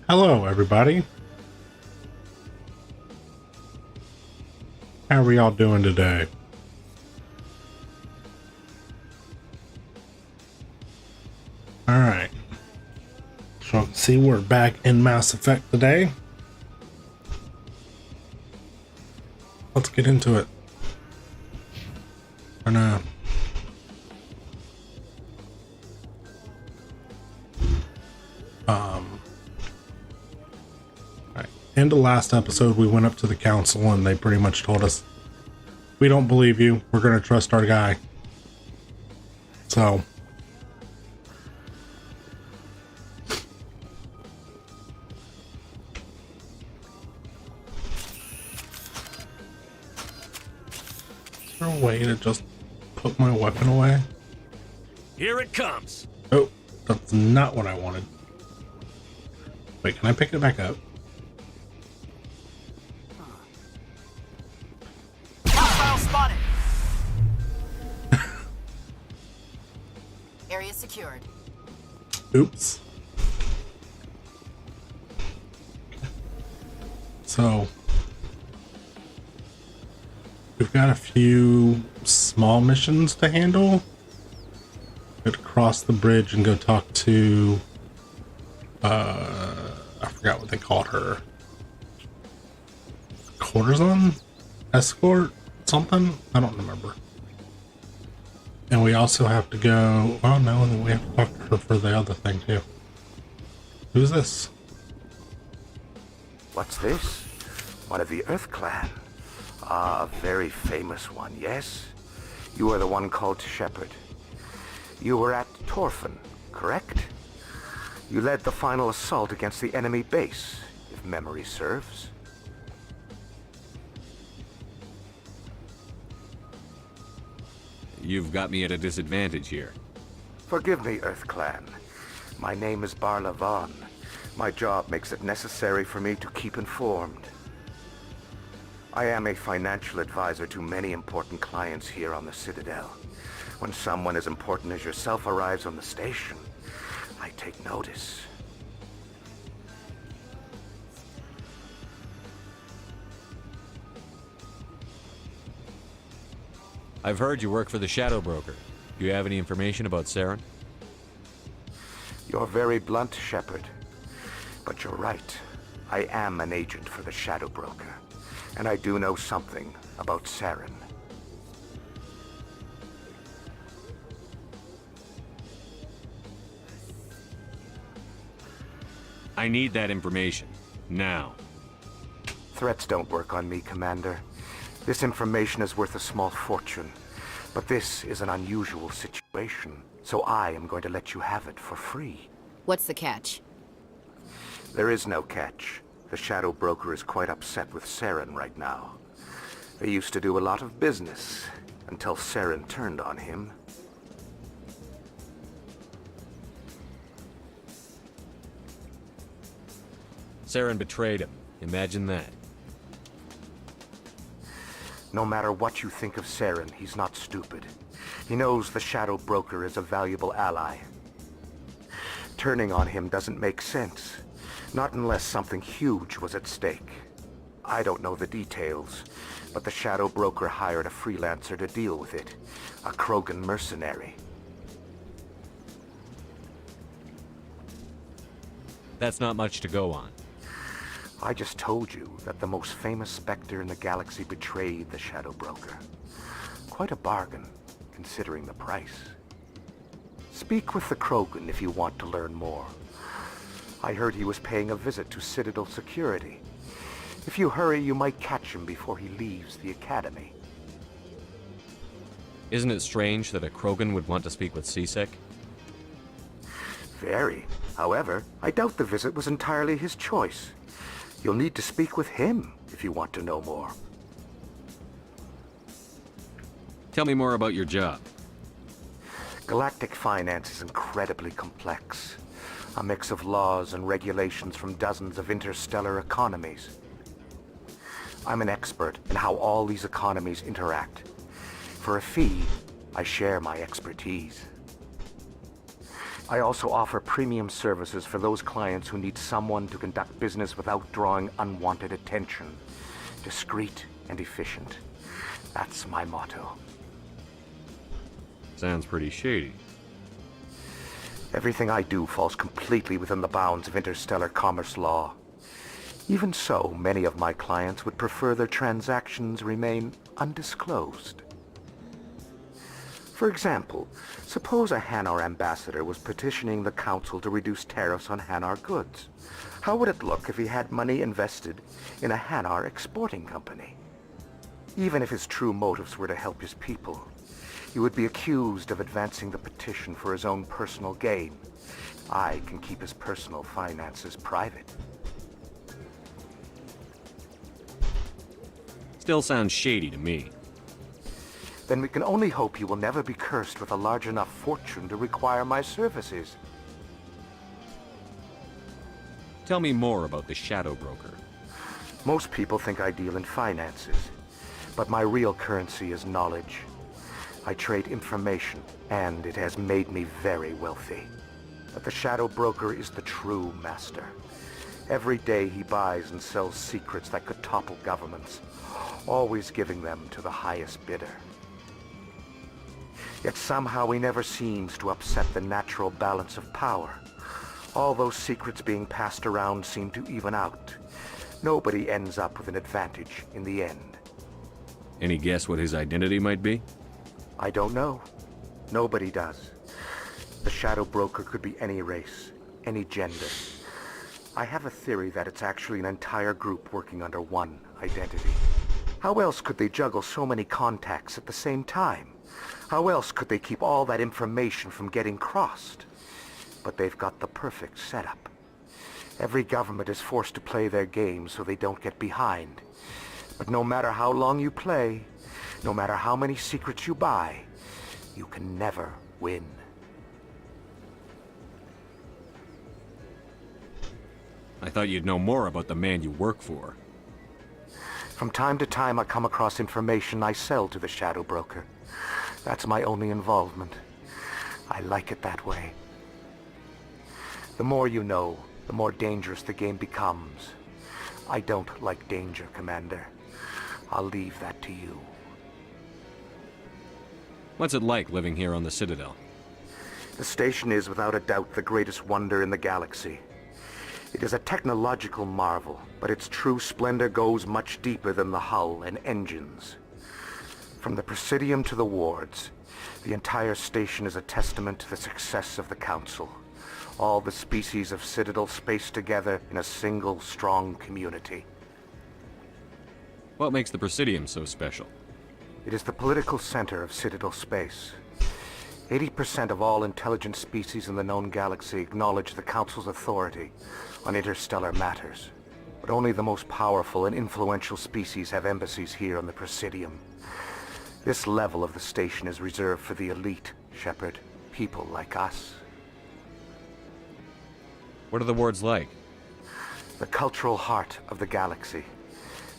Hello, everybody. How are y'all doing today? Alright. So, see, we're back in Mass Effect today. Let's get into it. For now. Alright. In the last episode, we went up to the council and they pretty much told us, we don't believe you. We're going to trust our guy. So, is there a way to just put my weapon away? Here it comes. Oh, that's not what I wanted. Wait, can I pick it back up? Hostile spotted. Area secured. Oops. So, we've got a few small missions to handle. Go to cross the bridge and go talk to, I forgot what they called her. Courtesan? Escort? Something? I don't remember. And we also have to go, oh no, and then we have to talk to her for the other thing too. Who's this? What's this? One of the Earth Clan. Ah, a very famous one, yes? You are the one called Shepard. You were at Torfan, correct? You led the final assault against the enemy base, if memory serves. You've got me at a disadvantage here. Forgive me, Earth Clan. My name is Barla Vaughn. My job makes it necessary for me to keep informed. I am a financial advisor to many important clients here on the Citadel. When someone as important as yourself arrives on the station, I take notice. I've heard you work for the Shadow Broker. Do you have any information about Saren? You're very blunt, Shepard. But you're right. I am an agent for the Shadow Broker. And I do know something about Saren. I need that information. Now. Threats don't work on me, Commander. This information is worth a small fortune. But this is an unusual situation, so I am going to let you have it for free. What's the catch? There is no catch. The Shadow Broker is quite upset with Saren right now. They used to do a lot of business, until Saren turned on him. Saren betrayed him. Imagine that. No matter what you think of Saren, he's not stupid. He knows the Shadow Broker is a valuable ally. Turning on him doesn't make sense. Not unless something huge was at stake. I don't know the details, but the Shadow Broker hired a freelancer to deal with it. A Krogan mercenary. That's not much to go on. I just told you that the most famous Spectre in the galaxy betrayed the Shadow Broker. Quite a bargain, considering the price. Speak with the Krogan if you want to learn more. I heard he was paying a visit to Citadel security. If you hurry, you might catch him before he leaves the Academy. Isn't it strange that a Krogan would want to speak with C-Sec? Very. However, I doubt the visit was entirely his choice. You'll need to speak with him if you want to know more. Tell me more about your job. Galactic finance is incredibly complex. A mix of laws and regulations from dozens of interstellar economies. I'm an expert in how all these economies interact. For a fee, I share my expertise. I also offer premium services for those clients who need someone to conduct business without drawing unwanted attention. Discreet and efficient. That's my motto. Sounds pretty shady. Everything I do falls completely within the bounds of interstellar commerce law. Even so, many of my clients would prefer their transactions remain undisclosed. For example, suppose a Hanar ambassador was petitioning the council to reduce tariffs on Hanar goods. How would it look if he had money invested in a Hanar exporting company? Even if his true motives were to help his people, he would be accused of advancing the petition for his own personal gain. I can keep his personal finances private. Still sounds shady to me. Then we can only hope you will never be cursed with a large enough fortune to require my services. Tell me more about the Shadow Broker. Most people think I deal in finances, but my real currency is knowledge. I trade information, and it has made me very wealthy. But the Shadow Broker is the true master. Every day he buys and sells secrets that could topple governments, always giving them to the highest bidder. Yet somehow he never seems to upset the natural balance of power. All those secrets being passed around seem to even out. Nobody ends up with an advantage in the end. Any guess what his identity might be? I don't know. Nobody does. The Shadow Broker could be any race, any gender. I have a theory that it's actually an entire group working under one identity. How else could they juggle so many contacts at the same time? How else could they keep all that information from getting crossed? But they've got the perfect setup. Every government is forced to play their game so they don't get behind. But no matter how long you play, no matter how many secrets you buy, you can never win. I thought you'd know more about the man you work for. From time to time I come across information I sell to the Shadow Broker. That's my only involvement. I like it that way. The more you know, the more dangerous the game becomes. I don't like danger, Commander. I'll leave that to you. What's it like living here on the Citadel? The station is without a doubt the greatest wonder in the galaxy. It is a technological marvel, but its true splendor goes much deeper than the hull and engines. From the Presidium to the wards, the entire station is a testament to the success of the Council. All the species of Citadel spaced together in a single, strong community. What makes the Presidium so special? It is the political center of Citadel space. 80% of all intelligent species in the known galaxy acknowledge the Council's authority on interstellar matters. But only the most powerful and influential species have embassies here on the Presidium. This level of the station is reserved for the elite, Shepard. People like us. What are the wards like? The cultural heart of the galaxy.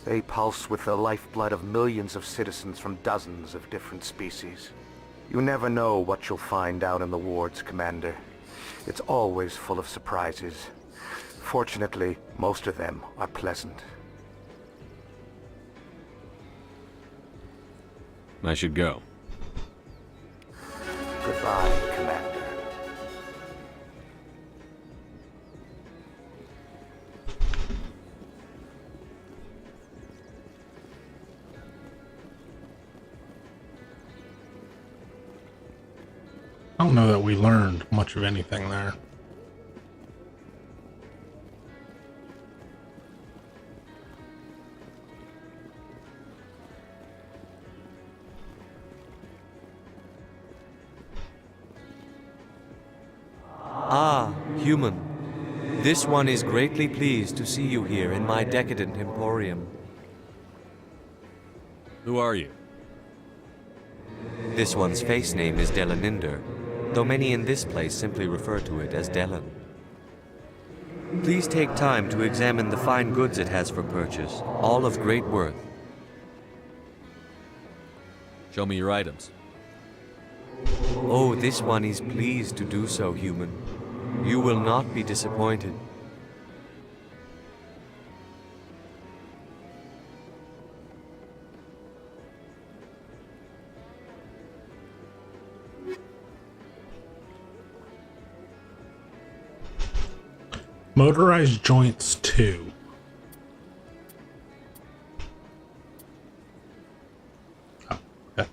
They pulse with the lifeblood of millions of citizens from dozens of different species. You never know what you'll find down in the wards, Commander. It's always full of surprises. Fortunately, most of them are pleasant. I should go. Goodbye, Commander. I don't know that we learned much of anything there. Ah, human. This one is greatly pleased to see you here in my decadent emporium. Who are you? This one's face name is Delaninder, though many in this place simply refer to it as Delan. Please take time to examine the fine goods it has for purchase, all of great worth. Show me your items. Oh, this one is pleased to do so, human. You will not be disappointed. Motorized joints 2. Oh, okay.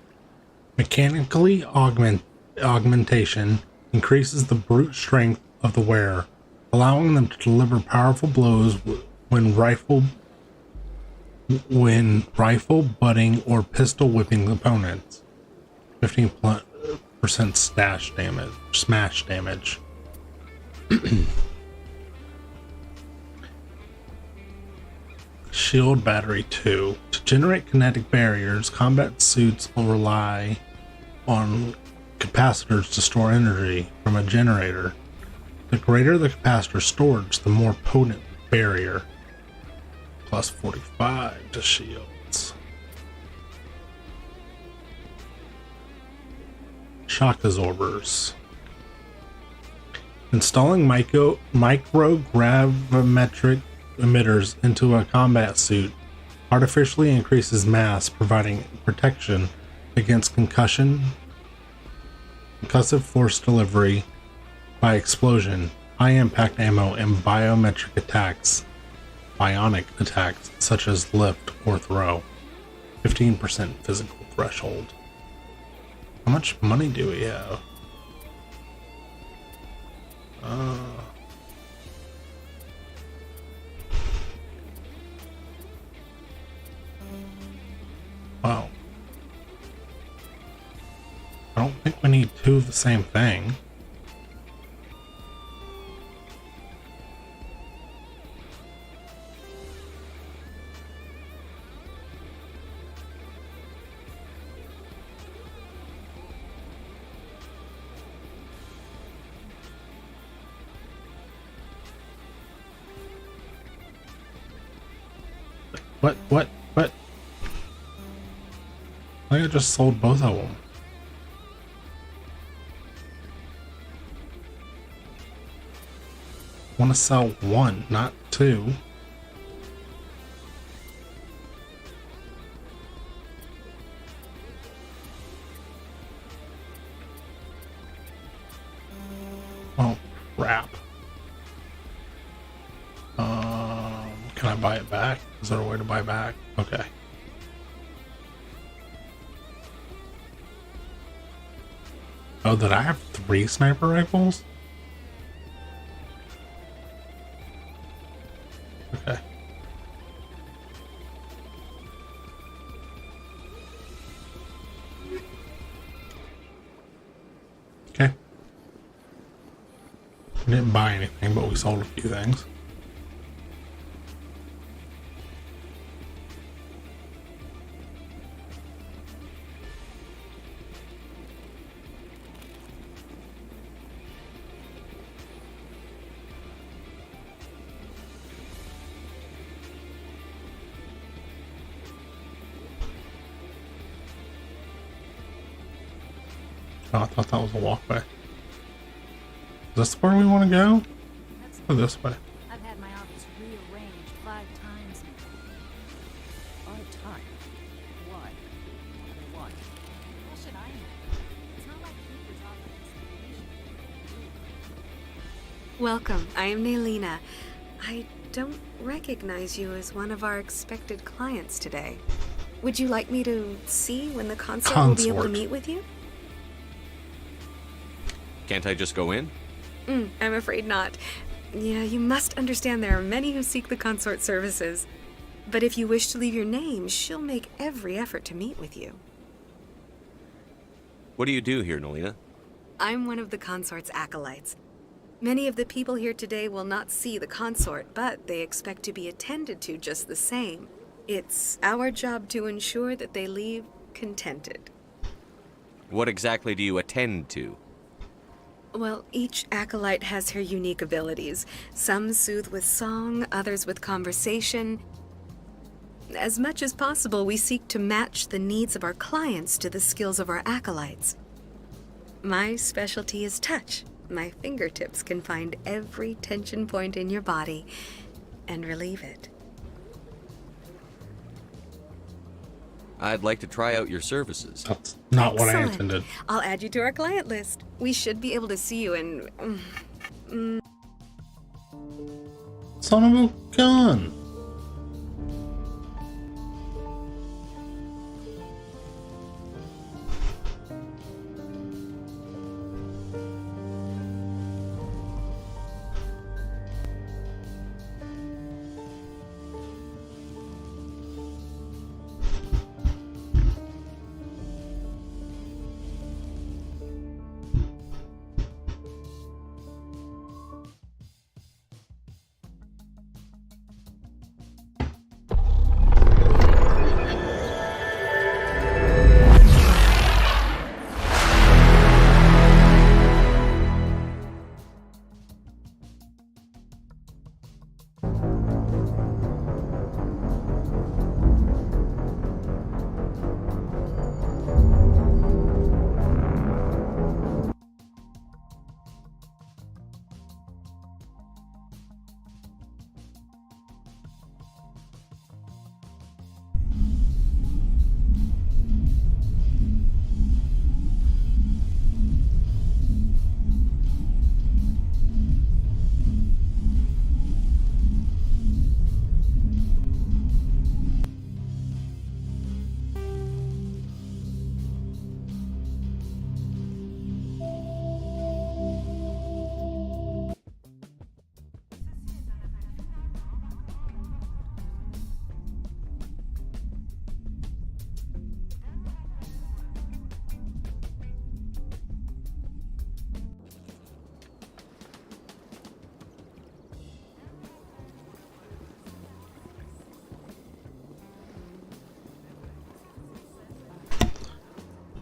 Mechanically augmentation increases the brute strength of the wearer, allowing them to deliver powerful blows when rifle butting or pistol whipping opponents. 15% smash damage. Shield battery 2. To generate kinetic barriers, combat suits will rely on capacitors to store energy from a generator. The greater the capacitor storage, the more potent barrier. Plus 45 to shields. Shock absorbers. Installing microgravimetric emitters into a combat suit artificially increases mass, providing protection against concussive force delivery by explosion, high impact ammo, and bionic attacks such as lift or throw. 15% physical threshold. How much money do we have? Wow. I don't think we need two of the same thing. What? I think I just sold both of them. I want to sell one, not two. Oh, crap. Can I buy it back? Is there a way to buy back? Okay. Oh, did I have 3 sniper rifles? Okay. Okay. We didn't buy anything, but we sold a few things. Oh, I thought that was a walkway. Is this where we want to go? Or this way? I've had my office rearranged 5 times now. 5 times? Why? Why? How should I know? It's not like Cooper's offering some. Welcome, I am Naylina. I don't recognize you as one of our expected clients today. Would you like me to see when the consort will be able to meet with you? Can't I just go in? I'm afraid not. Yeah, you must understand there are many who seek the consort services. But if you wish to leave your name, she'll make every effort to meet with you. What do you do here, Nolina? I'm one of the consort's acolytes. Many of the people here today will not see the consort, but they expect to be attended to just the same. It's our job to ensure that they leave contented. What exactly do you attend to? Well, each acolyte has her unique abilities. Some soothe with song, others with conversation. As much as possible, we seek to match the needs of our clients to the skills of our acolytes. My specialty is touch. My fingertips can find every tension point in your body and relieve it. I'd like to try out your services. That's not what I Excellent. intended. I'll add you to our client list. We should be able to see you in... Son of a gun!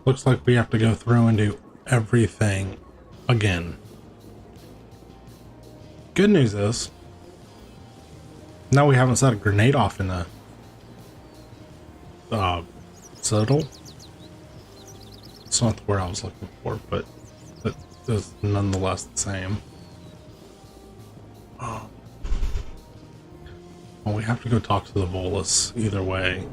Looks like we have to go through and do everything again. Good news is, now we haven't set a grenade off in the citadel. It's not the word I was looking for, but it is nonetheless the same. Oh. Well, we have to go talk to the Volus either way.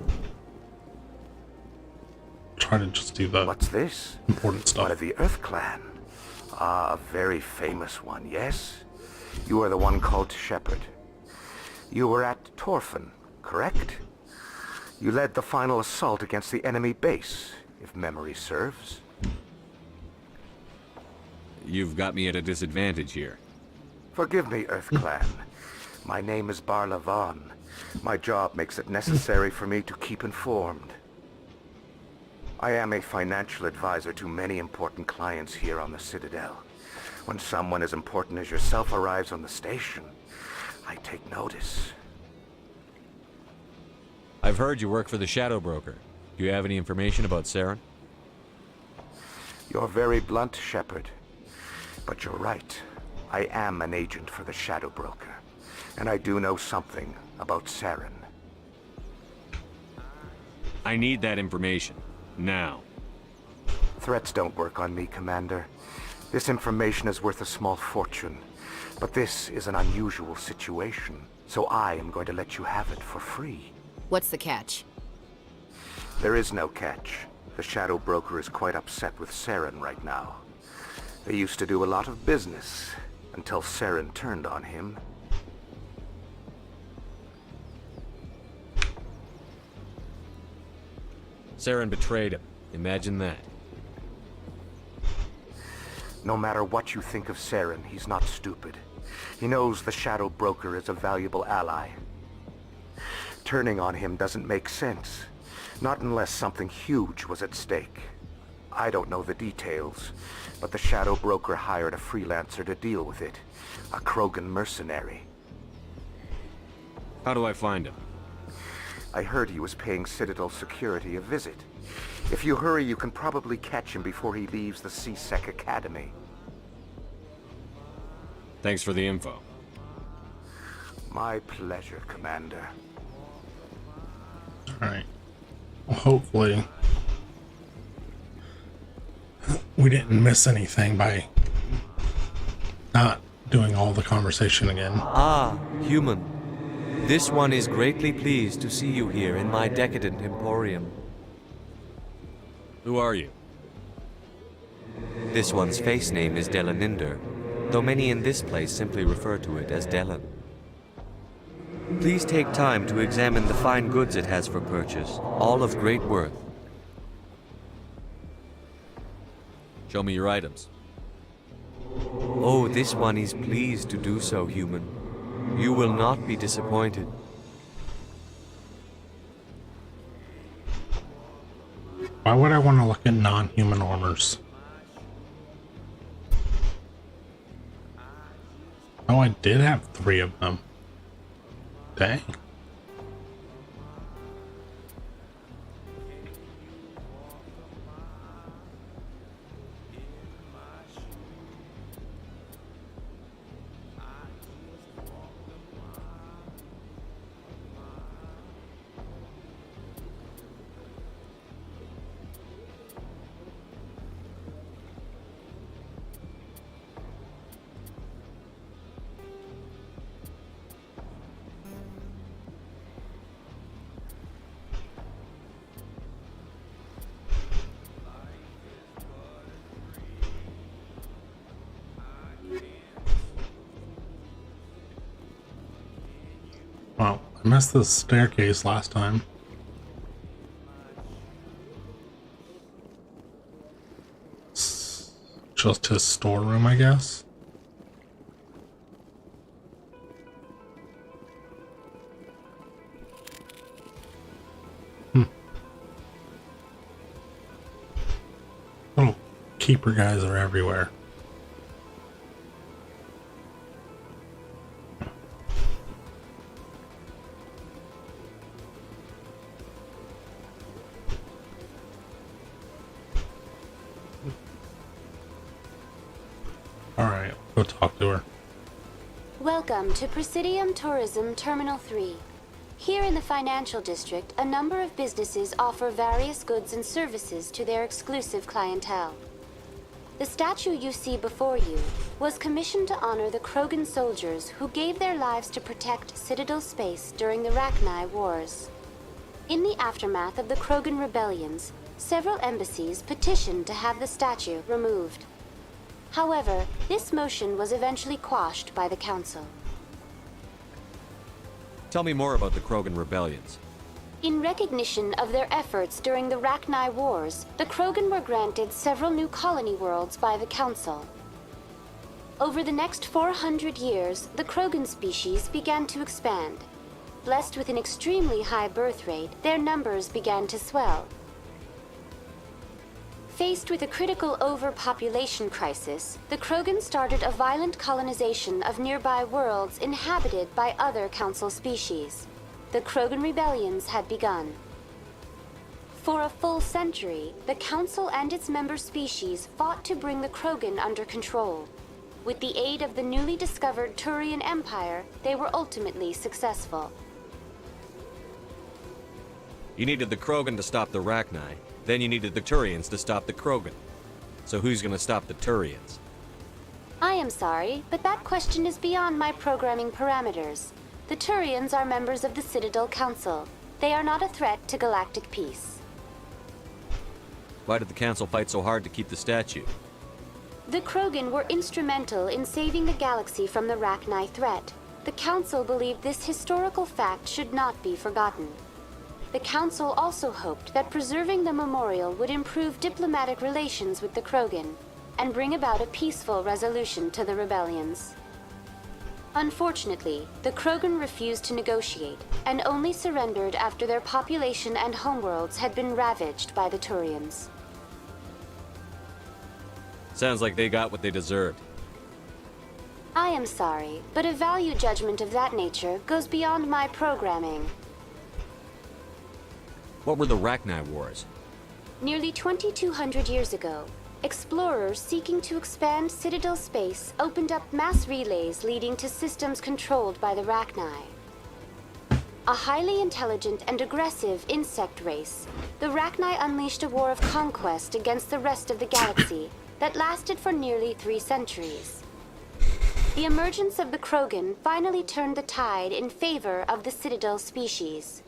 Try to just do the What's this? important stuff. One of the Earth Clan. Ah, a very famous one, yes? You are the one called Shepard. You were at Torfan, correct? You led the final assault against the enemy base, if memory serves. You've got me at a disadvantage here. Forgive me, Earth Clan. My name is Barla Vaughn. My job makes it necessary for me to keep informed. I am a financial advisor to many important clients here on the Citadel. When someone as important as yourself arrives on the station, I take notice. I've heard you work for the Shadow Broker. Do you have any information about Saren? You're very blunt, Shepard. But you're right. I am an agent for the Shadow Broker. And I do know something about Saren. I need that information. Now. Threats don't work on me, Commander. This information is worth a small fortune. But this is an unusual situation, so I am going to let you have it for free. What's the catch? There is no catch. The Shadow Broker is quite upset with Saren right now. They used to do a lot of business, until Saren turned on him. Saren betrayed him. Imagine that. No matter what you think of Saren, he's not stupid. He knows the Shadow Broker is a valuable ally. Turning on him doesn't make sense. Not unless something huge was at stake. I don't know the details, but the Shadow Broker hired a freelancer to deal with it. A Krogan mercenary. How do I find him? I heard he was paying Citadel security a visit. If you hurry, you can probably catch him before he leaves the C-Sec Academy. Thanks for the info. My pleasure, Commander. Alright. Well, hopefully we didn't miss anything by not doing all the conversation again. Ah, human. This one is greatly pleased to see you here in my decadent emporium. Who are you? This one's face name is Delaninder, though many in this place simply refer to it as Delan. Please take time to examine the fine goods it has for purchase, all of great worth. Show me your items. Oh, this one is pleased to do so, human. You will not be disappointed. Why would I want to look at non-human orders? Oh, I did have 3 of them. Dang. Well, I missed the staircase last time. It's just his storeroom, I guess. Little keeper guys are everywhere. Alright, go talk to her. Welcome to Presidium Tourism Terminal 3. Here in the financial district, a number of businesses offer various goods and services to their exclusive clientele. The statue you see before you was commissioned to honor the Krogan soldiers who gave their lives to protect Citadel space during the Rachni Wars. In the aftermath of the Krogan rebellions, several embassies petitioned to have the statue removed. However, this motion was eventually quashed by the Council. Tell me more about the Krogan rebellions. In recognition of their efforts during the Rachni Wars, the Krogan were granted several new colony worlds by the Council. Over the next 400 years, the Krogan species began to expand. Blessed with an extremely high birth rate, their numbers began to swell. Faced with a critical overpopulation crisis, the Krogan started a violent colonization of nearby worlds inhabited by other Council species. The Krogan rebellions had begun. For a full century, the Council and its member species fought to bring the Krogan under control. With the aid of the newly discovered Turian Empire, they were ultimately successful. You needed the Krogan to stop the Rachni, then you needed the Turians to stop the Krogan. So who's gonna stop the Turians? I am sorry, but that question is beyond my programming parameters. The Turians are members of the Citadel Council. They are not a threat to galactic peace. Why did the Council fight so hard to keep the statue? The Krogan were instrumental in saving the galaxy from the Rachni threat. The Council believed this historical fact should not be forgotten. The Council also hoped that preserving the memorial would improve diplomatic relations with the Krogan and bring about a peaceful resolution to the rebellions. Unfortunately, the Krogan refused to negotiate and only surrendered after their population and homeworlds had been ravaged by the Turians. Sounds like they got what they deserved. I am sorry, but a value judgment of that nature goes beyond my programming. What were the Rachni Wars? Nearly 2,200 years ago, explorers seeking to expand Citadel space opened up mass relays leading to systems controlled by the Rachni. A highly intelligent and aggressive insect race, the Rachni unleashed a war of conquest against the rest of the galaxy, that lasted for nearly 3 centuries. The emergence of the Krogan finally turned the tide in favor of the Citadel species.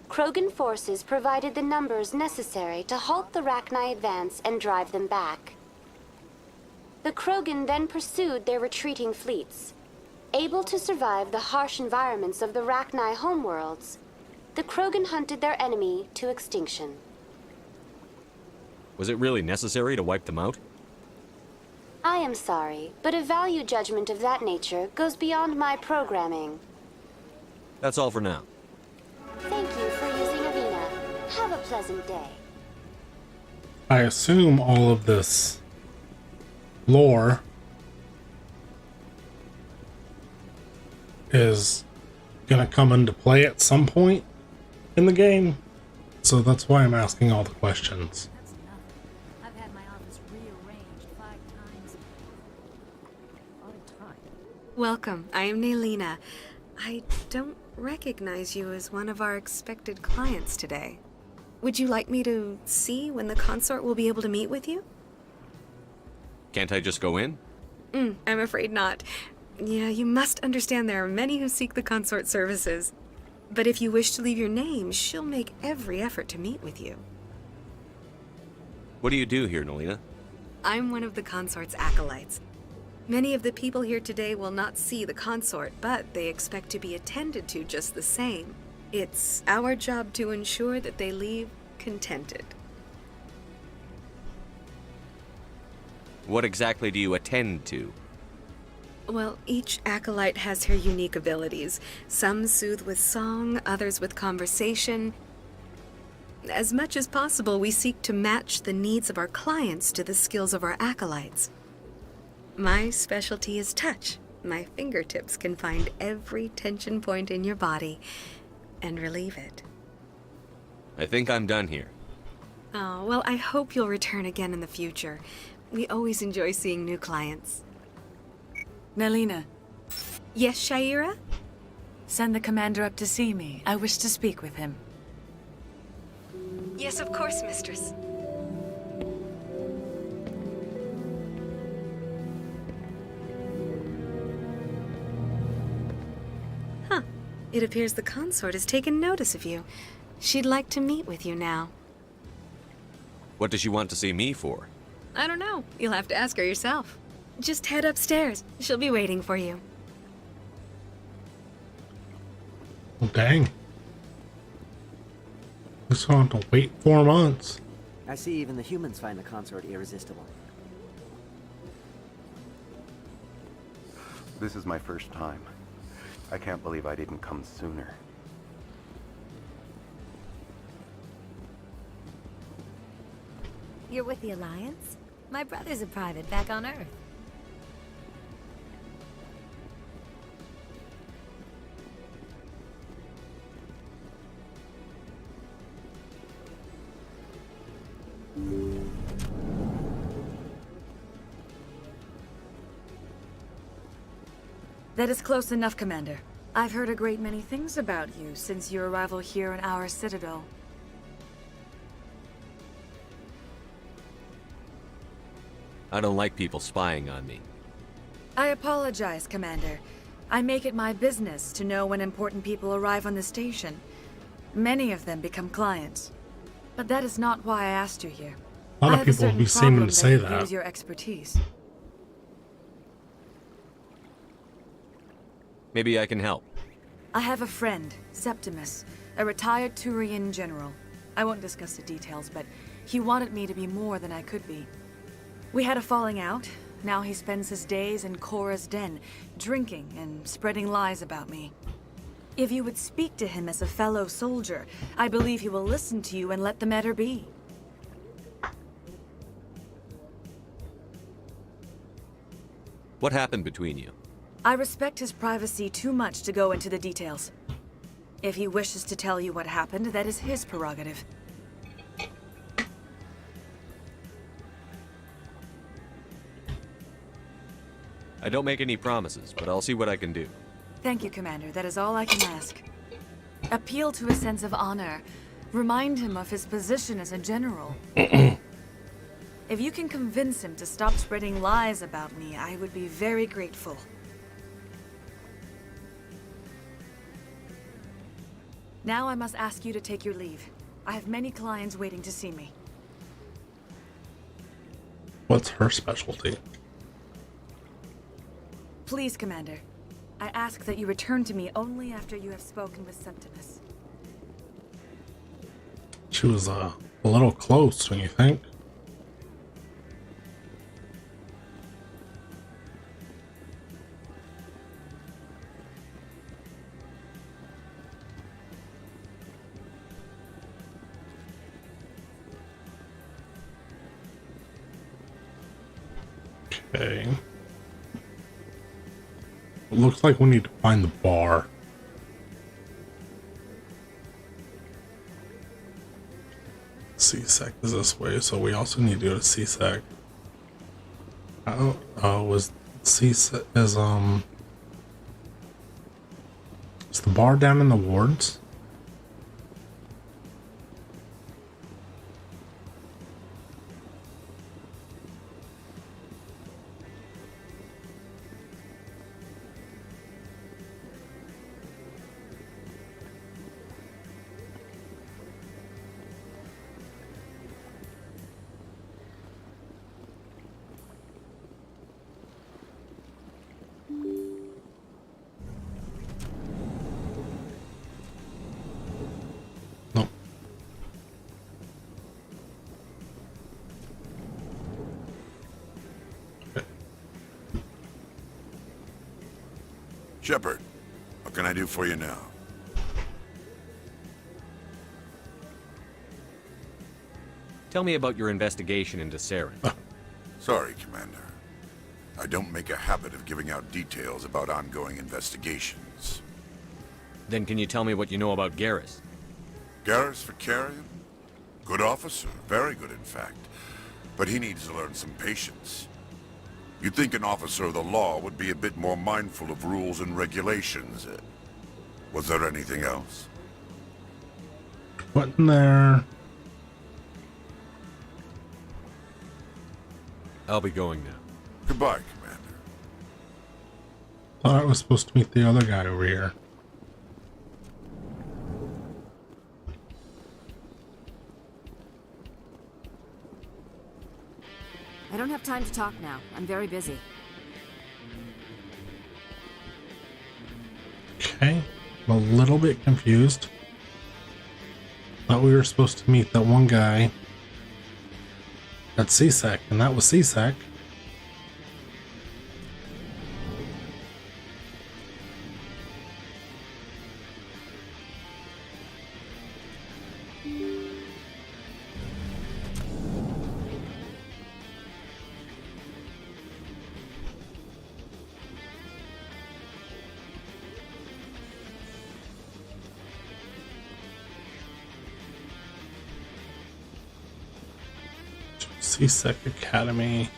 Krogan forces provided the numbers necessary to halt the Rachni advance and drive them back. The Krogan then pursued their retreating fleets. Able to survive the harsh environments of the Rachni homeworlds, the Krogan hunted their enemy to extinction. Was it really necessary to wipe them out? I am sorry, but a value judgment of that nature goes beyond my programming. That's all for now. Thank you for using Arena. Have a pleasant day. I assume all of this lore is gonna come into play at some point in the game, so that's why I'm asking all the questions. That's nothing. I've had my office rearranged 5 times. Odd time. Welcome. I am Nelina. I don't recognize you as one of our expected clients today. Would you like me to see when the consort will be able to meet with you? Can't I just go in? I'm afraid not. Yeah, you must understand there are many who seek the consort services. But if you wish to leave your name, she'll make every effort to meet with you. What do you do here, Nelina? I'm one of the consort's acolytes. Many of the people here today will not see the consort, but they expect to be attended to just the same. It's our job to ensure that they leave contented. What exactly do you attend to? Well, each acolyte has her unique abilities. Some soothe with song, others with conversation. As much as possible, we seek to match the needs of our clients to the skills of our acolytes. My specialty is touch. My fingertips can find every tension point in your body and relieve it. I think I'm done here. Oh, well, I hope you'll return again in the future. We always enjoy seeing new clients. Nelina, Yes, Shaira? send the commander up to see me. I wish to speak with him. Yes, of course, mistress. Huh. It appears the consort has taken notice of you. She'd like to meet with you now. What does she want to see me for? I don't know. You'll have to ask her yourself. Just head upstairs. She'll be waiting for you. Oh, dang. Just gonna have to wait 4 months. I see even the humans find the consort irresistible. This is my first time. I can't believe I didn't come sooner. You're with the Alliance? My brother's a private back on Earth. That is close enough, Commander. I've heard a great many things about you since your arrival here in our Citadel. I don't like people spying on me. I apologize, Commander. I make it my business to know when important people arrive on the station. Many of them become clients. But that is not why I asked you here. A lot I of have a people certain be seeming problem to say that that. use your expertise. Maybe I can help. I have a friend, Septimus, a retired Turian general. I won't discuss the details, but he wanted me to be more than I could be. We had a falling out. Now he spends his days in Korra's den, drinking and spreading lies about me. If you would speak to him as a fellow soldier, I believe he will listen to you and let the matter be. What happened between you? I respect his privacy too much to go into the details. If he wishes to tell you what happened, that is his prerogative. I don't make any promises, but I'll see what I can do. Thank you, Commander. That is all I can ask. Appeal to his sense of honor. Remind him of his position as a general. If you can convince him to stop spreading lies about me, I would be very grateful. Now I must ask you to take your leave. I have many clients waiting to see me. What's her specialty? Please, Commander. I ask that you return to me only after you have spoken with Septimus. She was a little close, don't you think? Okay. It looks like we need to find the bar. CSEC is this way, so we also need to go to CSEC. Was CSEC is the bar down in the wards? No. Okay. Shepard, what can I do for you now? Tell me about your investigation into Saren. Sorry, Commander. I don't make a habit of giving out details about ongoing investigations. Then can you tell me what you know about Garrus? Garrus Vakarian? Good officer, very good in fact. But he needs to learn some patience. You'd think an officer of the law would be a bit more mindful of rules and regulations. Was there anything else? What in there? I'll be going now. Goodbye, Commander. Thought I was supposed to meet the other guy over here. I don't have time to talk now. I'm very busy. Okay, I'm a little bit confused. Thought we were supposed to meet that one guy at CSEC, and that was CSEC. CSEC Academy.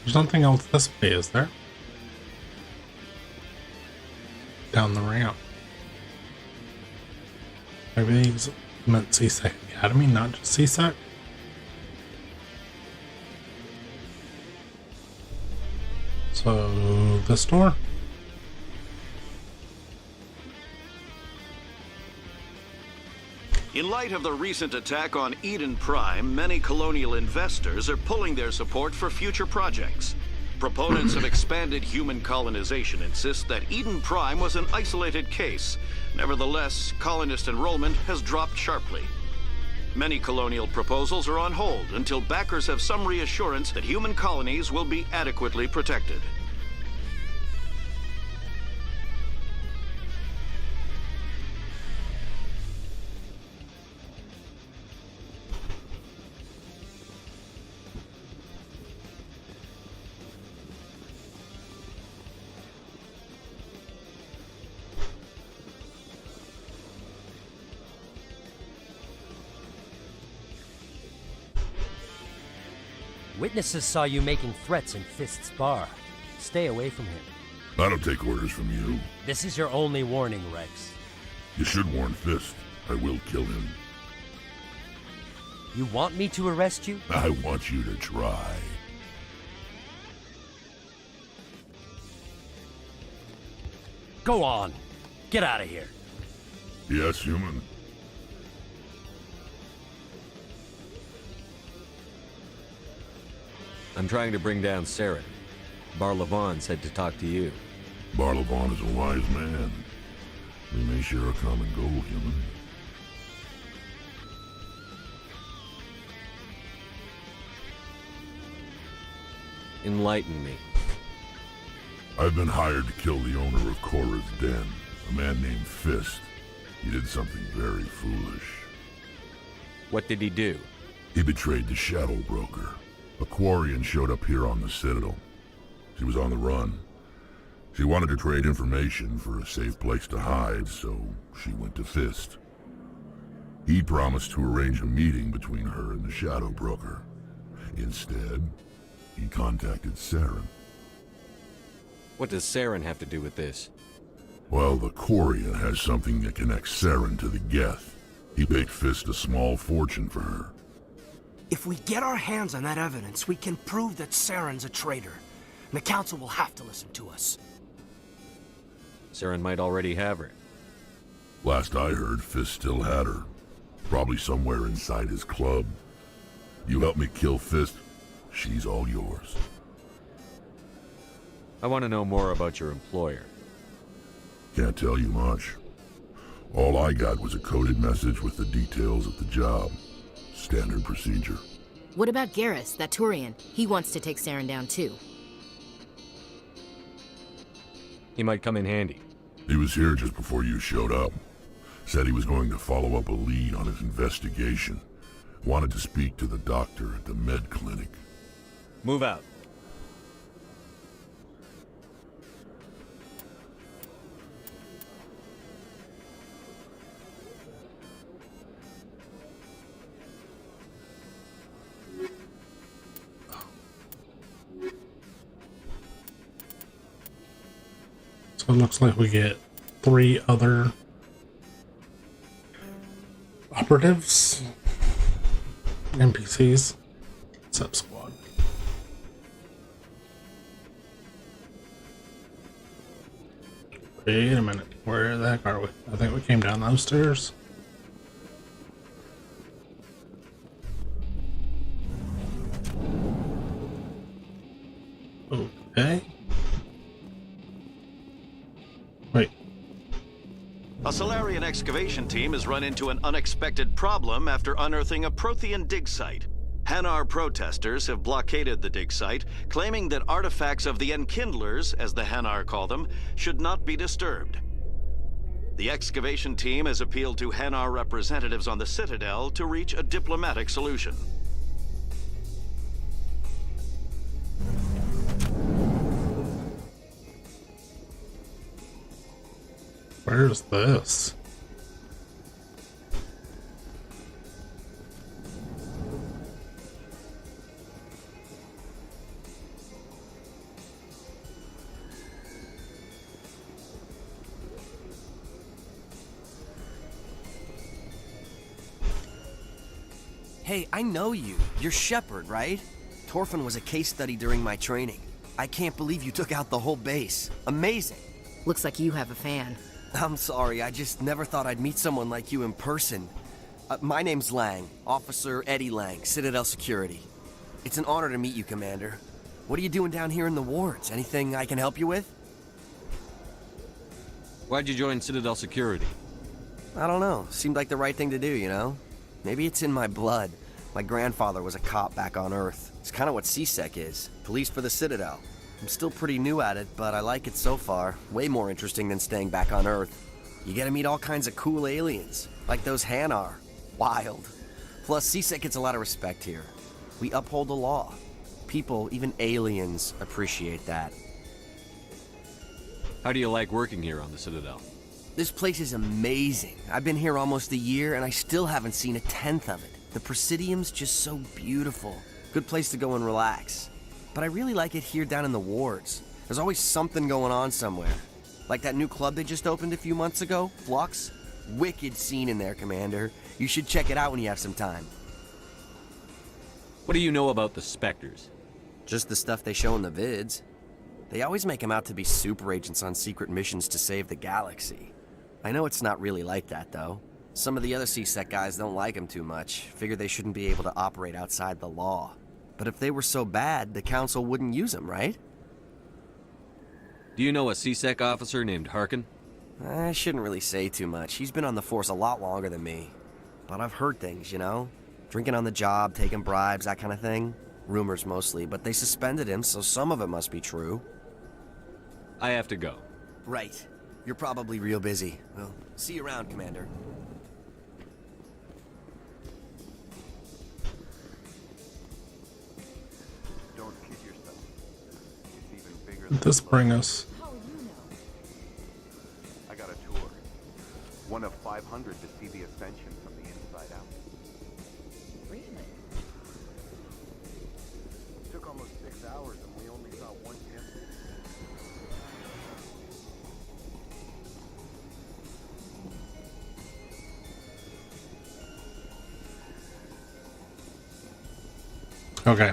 There's nothing else this way, is there? Down the ramp. Maybe these meant CSEC Academy, not just CSEC? So, this door? In light of the recent attack on Eden Prime, many colonial investors are pulling their support for future projects. Proponents of expanded human colonization insist that Eden Prime was an isolated case. Nevertheless, colonist enrollment has dropped sharply. Many colonial proposals are on hold until backers have some reassurance that human colonies will be adequately protected. Witnesses saw you making threats in Fist's bar. Stay away from him. I don't take orders from you. This is your only warning, Rex. You should warn Fist. I will kill him. You want me to arrest you? I want you to try. Go on. Get out of here. Yes, human. I'm trying to bring down Saren. Barlavon said to talk to you. Barlavon is a wise man. We may share a common goal, human. Enlighten me. I've been hired to kill the owner of Korra's Den, a man named Fist. He did something very foolish. What did he do? He betrayed the Shadow Broker. A Quarian showed up here on the Citadel. She was on the run. She wanted to trade information for a safe place to hide, so she went to Fist. He promised to arrange a meeting between her and the Shadow Broker. Instead, he contacted Saren. What does Saren have to do with this? Well, the Quarian has something that connects Saren to the Geth. He paid Fist a small fortune for her. If we get our hands on that evidence, we can prove that Saren's a traitor. And the Council will have to listen to us. Saren might already have her. Last I heard, Fist still had her. Probably somewhere inside his club. You help me kill Fist, she's all yours. I want to know more about your employer. Can't tell you much. All I got was a coded message with the details of the job. Standard procedure. What about Garrus, that Turian? He wants to take Saren down too. He might come in handy. He was here just before you showed up. Said he was going to follow up a lead on his investigation. Wanted to speak to the doctor at the med clinic. Move out. So it looks like we get 3 other operatives, NPCs, sub-squad. Wait a minute, where the heck are we? I think we came down those stairs. Okay. Wait. A Solarian excavation team has run into an unexpected problem after unearthing a Prothean dig site. Hanar protesters have blockaded the dig site, claiming that artifacts of the Enkindlers, as the Hanar call them, should not be disturbed. The excavation team has appealed to Hanar representatives on the Citadel to reach a diplomatic solution. Where's this? Hey, I know you. You're Shepard, right? Torfin was a case study during my training. I can't believe you took out the whole base. Amazing. Looks like you have a fan. I'm sorry, I just never thought I'd meet someone like you in person. My name's Lang, Officer Eddie Lang, Citadel Security. It's an honor to meet you, Commander. What are you doing down here in the wards? Anything I can help you with? Why'd you join Citadel Security? I don't know. Seemed like the right thing to do, you know? Maybe it's in my blood. My grandfather was a cop back on Earth. It's kind of what CSEC is. Police for the Citadel. I'm still pretty new at it, but I like it so far. Way more interesting than staying back on Earth. You get to meet all kinds of cool aliens, like those Hanar. Wild. Plus, CSEC gets a lot of respect here. We uphold the law. People, even aliens, appreciate that. How do you like working here on the Citadel? This place is amazing. I've been here almost a year, and I still haven't seen a tenth of it. The Presidium's just so beautiful. Good place to go and relax. But I really like it here down in the wards. There's always something going on somewhere. Like that new club they just opened a few months ago, Flux. Wicked scene in there, Commander. You should check it out when you have some time. What do you know about the Spectres? Just the stuff they show in the vids. They always make them out to be super agents on secret missions to save the galaxy. I know it's not really like that, though. Some of the other CSEC guys don't like them too much, figure they shouldn't be able to operate outside the law. But if they were so bad, the Council wouldn't use them, right? Do you know a CSEC officer named Harkin? I shouldn't really say too much. He's been on the force a lot longer than me. But I've heard things, you know? Drinking on the job, taking bribes, that kind of thing. Rumors mostly, but they suspended him, so some of it must be true. I have to go. Right. You're probably real busy. Well, see you around, Commander. Don't kid yourself. It's even bigger Did this bring us? I got a tour. One of 500 to see the Ascension from the inside out. Really? Took almost 6 hours and we only saw 1/10. Okay.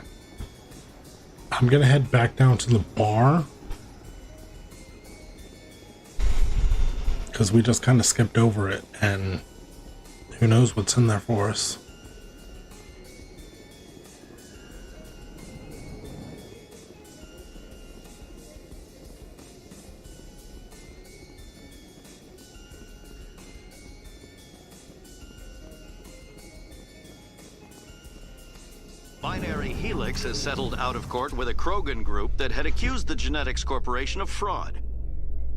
I'm gonna head back down to the bar. Because we just kind of skipped over it, and who knows what's in there for us. Binary Helix has settled out of court with a Krogan group that had accused the Genetics Corporation of fraud.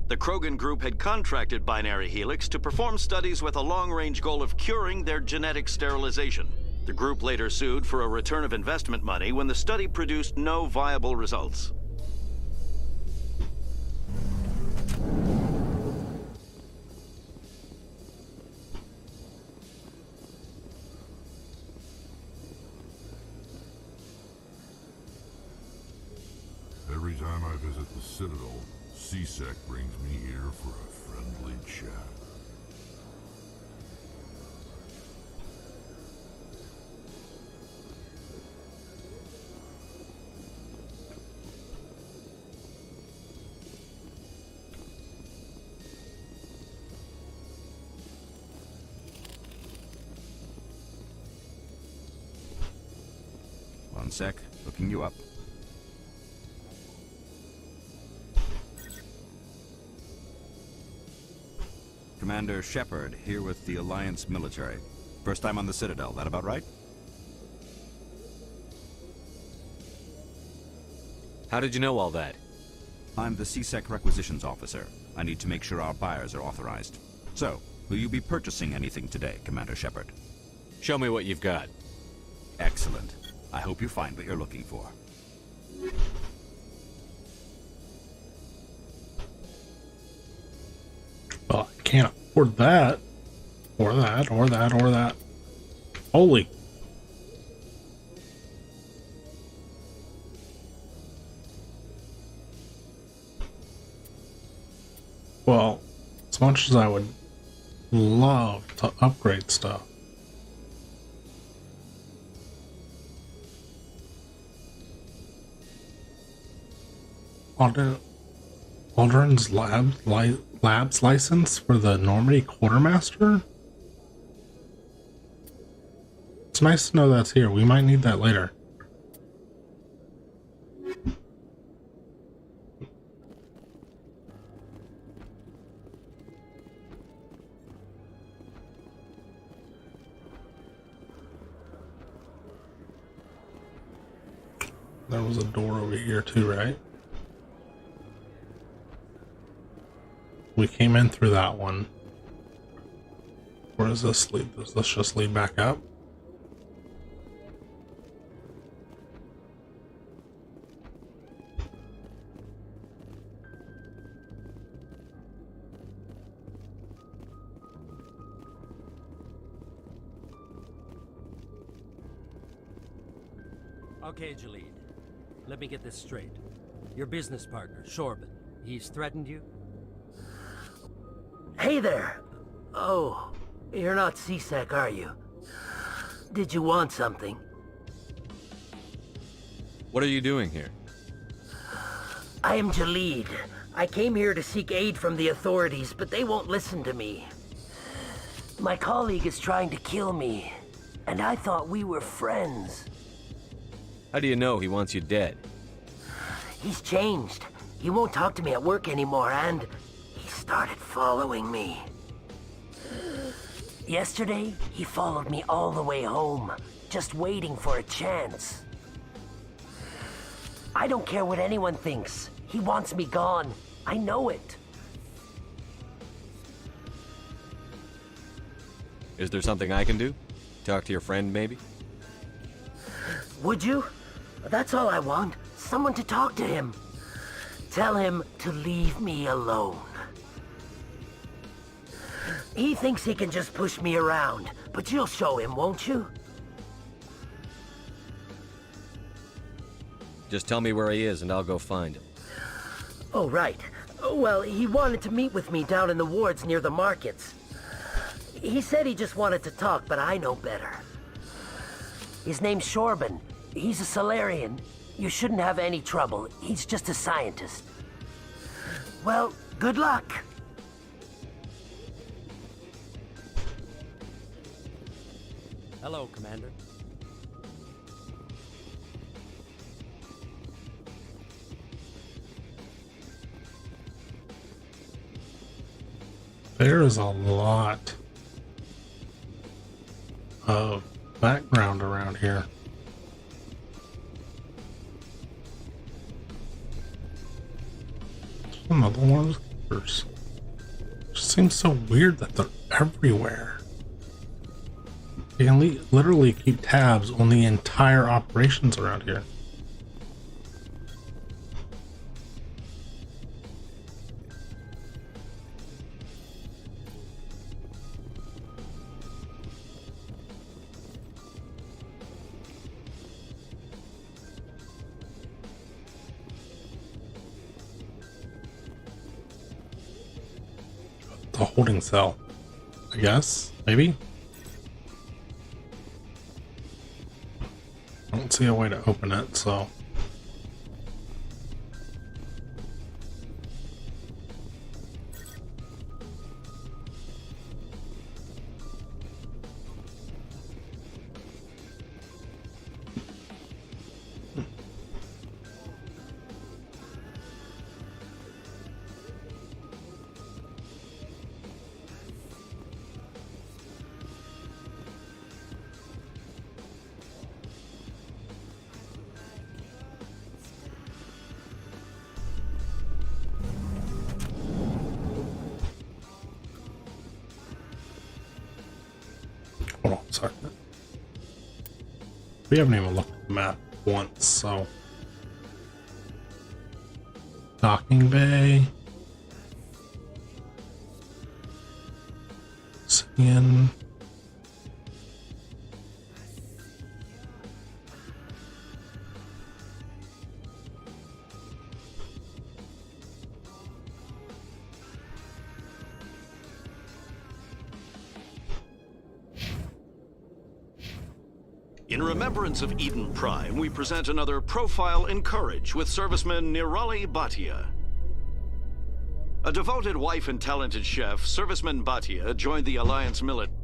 The Krogan group had contracted Binary Helix to perform studies with a long-range goal of curing their genetic sterilization. The group later sued for a return of investment money when the study produced no viable results. Every time I visit the Citadel, CSEC brings me here for a friendly chat. One sec, looking you up. Commander Shepard, here with the Alliance military. First time on the Citadel, that about right? How did you know all that? I'm the CSEC requisitions officer. I need to make sure our buyers are authorized. So, will you be purchasing anything today, Commander Shepard? Show me what you've got. Excellent. I hope you find what you're looking for. Well, I can't afford that. Or that, or that, or that. Holy. Well, as much as I would love to upgrade stuff, Aldrin's labs license for the Normandy Quartermaster? It's nice to know that's here. We might need that later. There was a door over here too, right? We came in through that one. Where does this lead? Does this just lead back up? Okay, Jalid. Let me get this straight. Your business partner, Shorban, he's threatened you? Hey there! Oh, you're not C-Sec, are you? Did you want something? What are you doing here? I am Jalid. I came here to seek aid from the authorities, but they won't listen to me. My colleague is trying to kill me, and I thought we were friends. How do you know he wants you dead? He's changed. He won't talk to me at work anymore, and he started following me. Yesterday, he followed me all the way home, just waiting for a chance. I don't care what anyone thinks. He wants me gone. I know it. Is there something I can do? Talk to your friend, maybe? Would you? That's all I want. Someone to talk to him. Tell him to leave me alone. He thinks he can just push me around, but you'll show him, won't you? Just tell me where he is and I'll go find him. Oh, right. Well, he wanted to meet with me down in the wards near the markets. He said he just wanted to talk, but I know better. His name's Shorban. He's a Solarian. You shouldn't have any trouble. He's just a scientist. Well, good luck. Hello, Commander. There is a lot of background around here. Another one of those keepers. It just seems so weird that they're everywhere. You can literally keep tabs on the entire operations around here. The holding cell, I guess, maybe? I don't see a way to open it, so... Hold on a second. We haven't even looked at the map once, so... Docking bay. Seeing... In remembrance of Eden Prime, we present another Profile in Courage with serviceman Nirali Bhatia. A devoted wife and talented chef, serviceman Bhatia joined the Alliance military.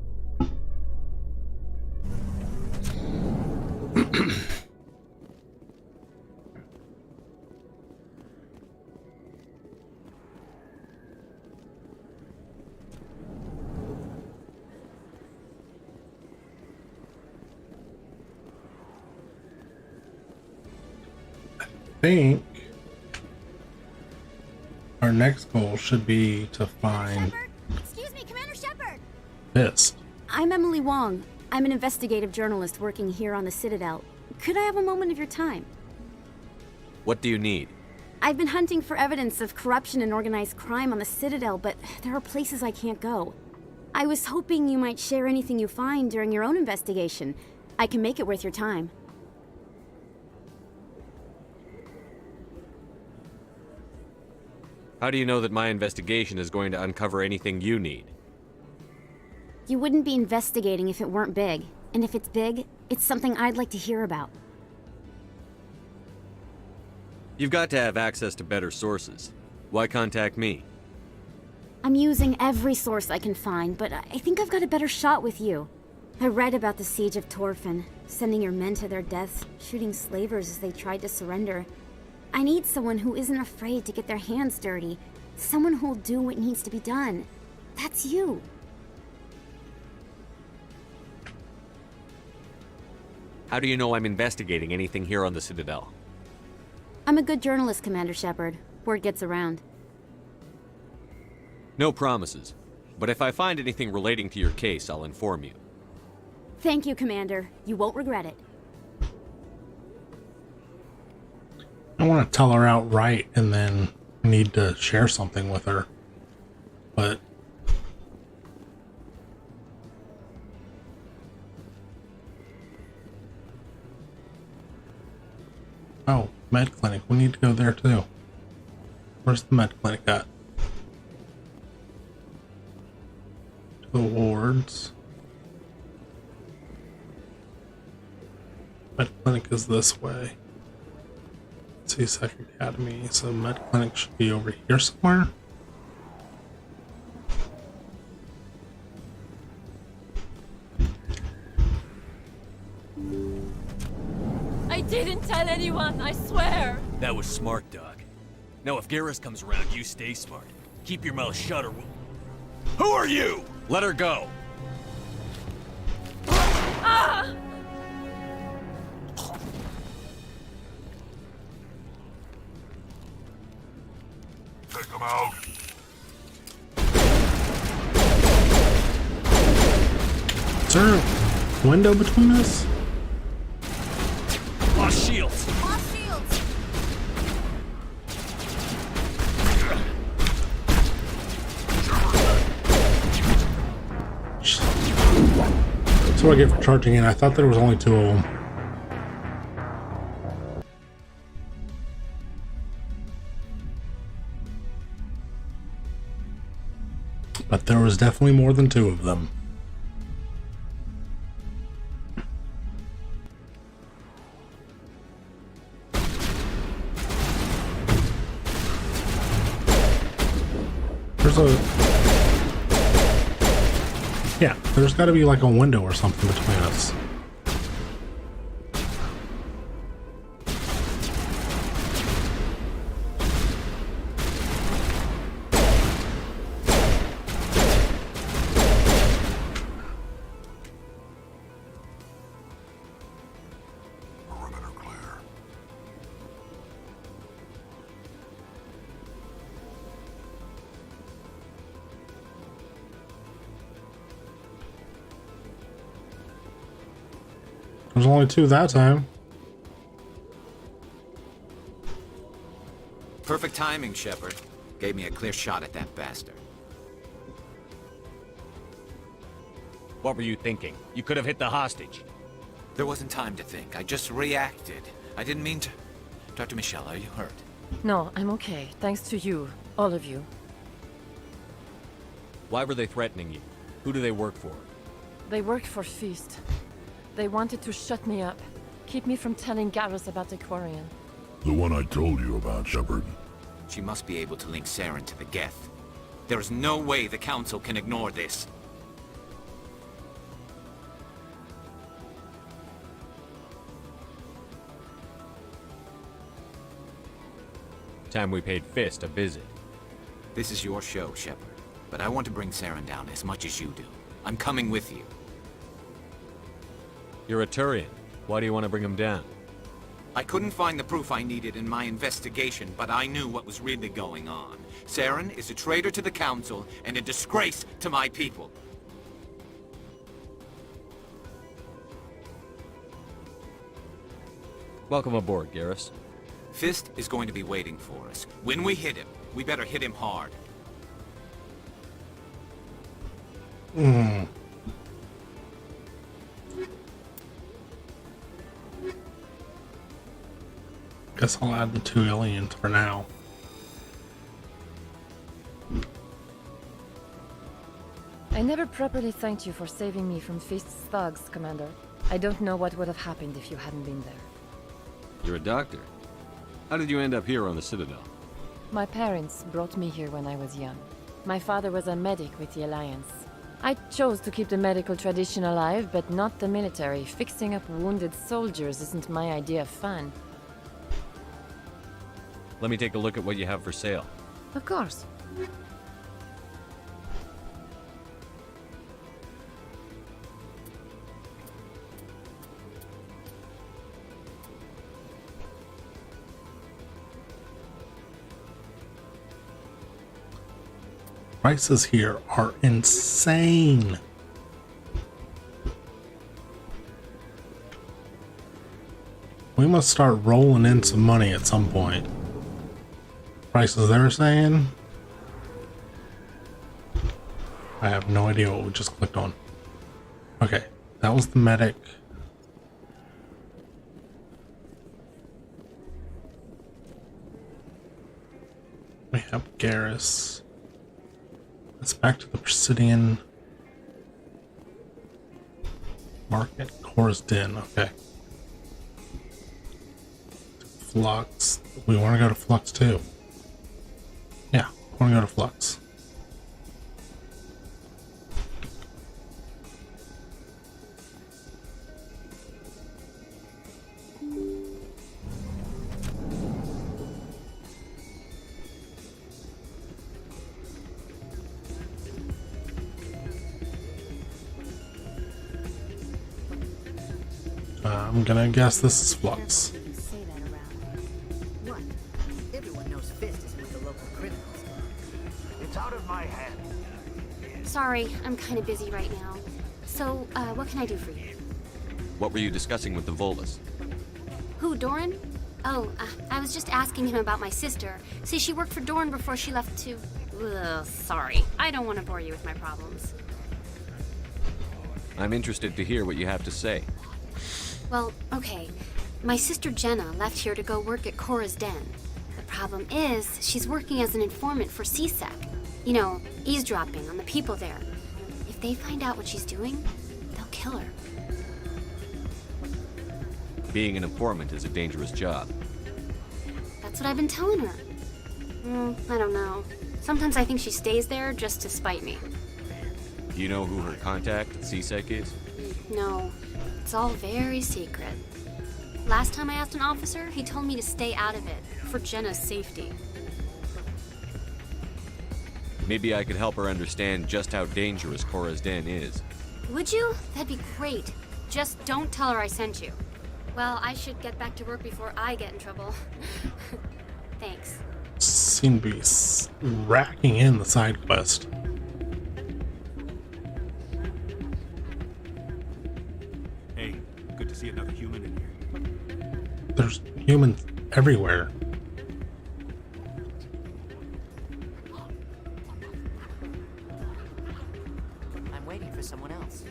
I think our next goal should be to find Excuse me, Commander Shepard. this. I'm Emily Wong. I'm an investigative journalist working here on the Citadel. Could I have a moment of your time? What do you need? I've been hunting for evidence of corruption and organized crime on the Citadel, but there are places I can't go. I was hoping you might share anything you find during your own investigation. I can make it worth your time. How do you know that my investigation is going to uncover anything you need? You wouldn't be investigating if it weren't big. And if it's big, it's something I'd like to hear about. You've got to have access to better sources. Why contact me? I'm using every source I can find, but I think I've got a better shot with you. I read about the siege of Torfin, sending your men to their deaths, shooting slavers as they tried to surrender. I need someone who isn't afraid to get their hands dirty. Someone who'll do what needs to be done. That's you. How do you know I'm investigating anything here on the Citadel? I'm a good journalist, Commander Shepard. Word gets around. No promises. But if I find anything relating to your case, I'll inform you. Thank you, Commander. You won't regret it. I want to tell her outright and then need to share something with her. But oh, med clinic. We need to go there too. Where's the med clinic at? To the wards. Med clinic is this way. CSEC Academy, so med clinic should be over here somewhere. I didn't tell anyone, I swear! That was smart, Doc. Now if Garrus comes around, you stay smart. Keep your mouth shut or we'll... Who are you? Let her go! Ah! Take them out. Is there a window between us? Lost shields! Lost shields! That's what I get for charging in. I thought there was only two of them. But there was definitely more than two of them. There's yeah, there's got to be like a window or something between us. There's only two that time. Perfect timing, Shepard. Gave me a clear shot at that bastard. What were you thinking? You could have hit the hostage. There wasn't time to think. I just reacted. I didn't mean to... Dr. Michelle, are you hurt? No, I'm okay. Thanks to you. All of you. Why were they threatening you? Who do they work for? They worked for Feast. They wanted to shut me up. Keep me from telling Garrus about the Quarian. The one I told you about, Shepard. She must be able to link Saren to the Geth. There is no way the Council can ignore this. Time we paid Fist a visit. This is your show, Shepard. But I want to bring Saren down as much as you do. I'm coming with you. You're a Turian. Why do you want to bring him down? I couldn't find the proof I needed in my investigation, but I knew what was really going on. Saren is a traitor to the Council and a disgrace to my people. Welcome aboard, Garrus. Fist is going to be waiting for us. When we hit him, we better hit him hard. Guess I'll add the two aliens for now. I I never properly thanked you for saving me from Feast's thugs, Commander. I don't know what would have happened if you hadn't been there. You're a doctor. How did you end up here on the Citadel? My parents brought me here when I was young. My father was a medic with the Alliance. I chose to keep the medical tradition alive, but not the military. Fixing up wounded soldiers isn't my idea of fun. Let me take a look at what you have for sale. Of course. Prices here are insane. We must start rolling in some money at some point. Prices they're saying? I have no idea what we just clicked on. Okay, that was the medic. We have Garrus. Let's back to the Presidian Market. Core's Den, okay. Flux. We want to go to Flux too. Yeah, I want to go to Flux. I'm gonna guess this is Flux. What? Everyone knows Fist is with the local criminals. It's out of my hand. Sorry, I'm kind of busy right now. So, what can I do for you? What were you discussing with the Volus? Who, Doran? Oh, I was just asking him about my sister. See, she worked for Doran before she left to... Ugh, sorry. I don't want to bore you with my problems. I'm interested to hear what you have to say. Well, okay. My sister Jenna left here to go work at Cora's Den. The problem is, she's working as an informant for CSEC. You know, eavesdropping on the people there. If they find out what she's doing, they'll kill her. Being an informant is a dangerous job. That's what I've been telling her. I don't know. Sometimes I think she stays there just to spite me. Do you know who her contact at CSEC is? No, it's all very secret. Last time I asked an officer, he told me to stay out of it, for Jenna's safety. Maybe I could help her understand just how dangerous Cora's Den is. Would you? That'd be great. Just don't tell her I sent you. Well, I should get back to work before I get in trouble. Thanks. Seem to be racking in the side quest. Hey, good to see another human in here. There's humans everywhere. I'm waiting for someone else.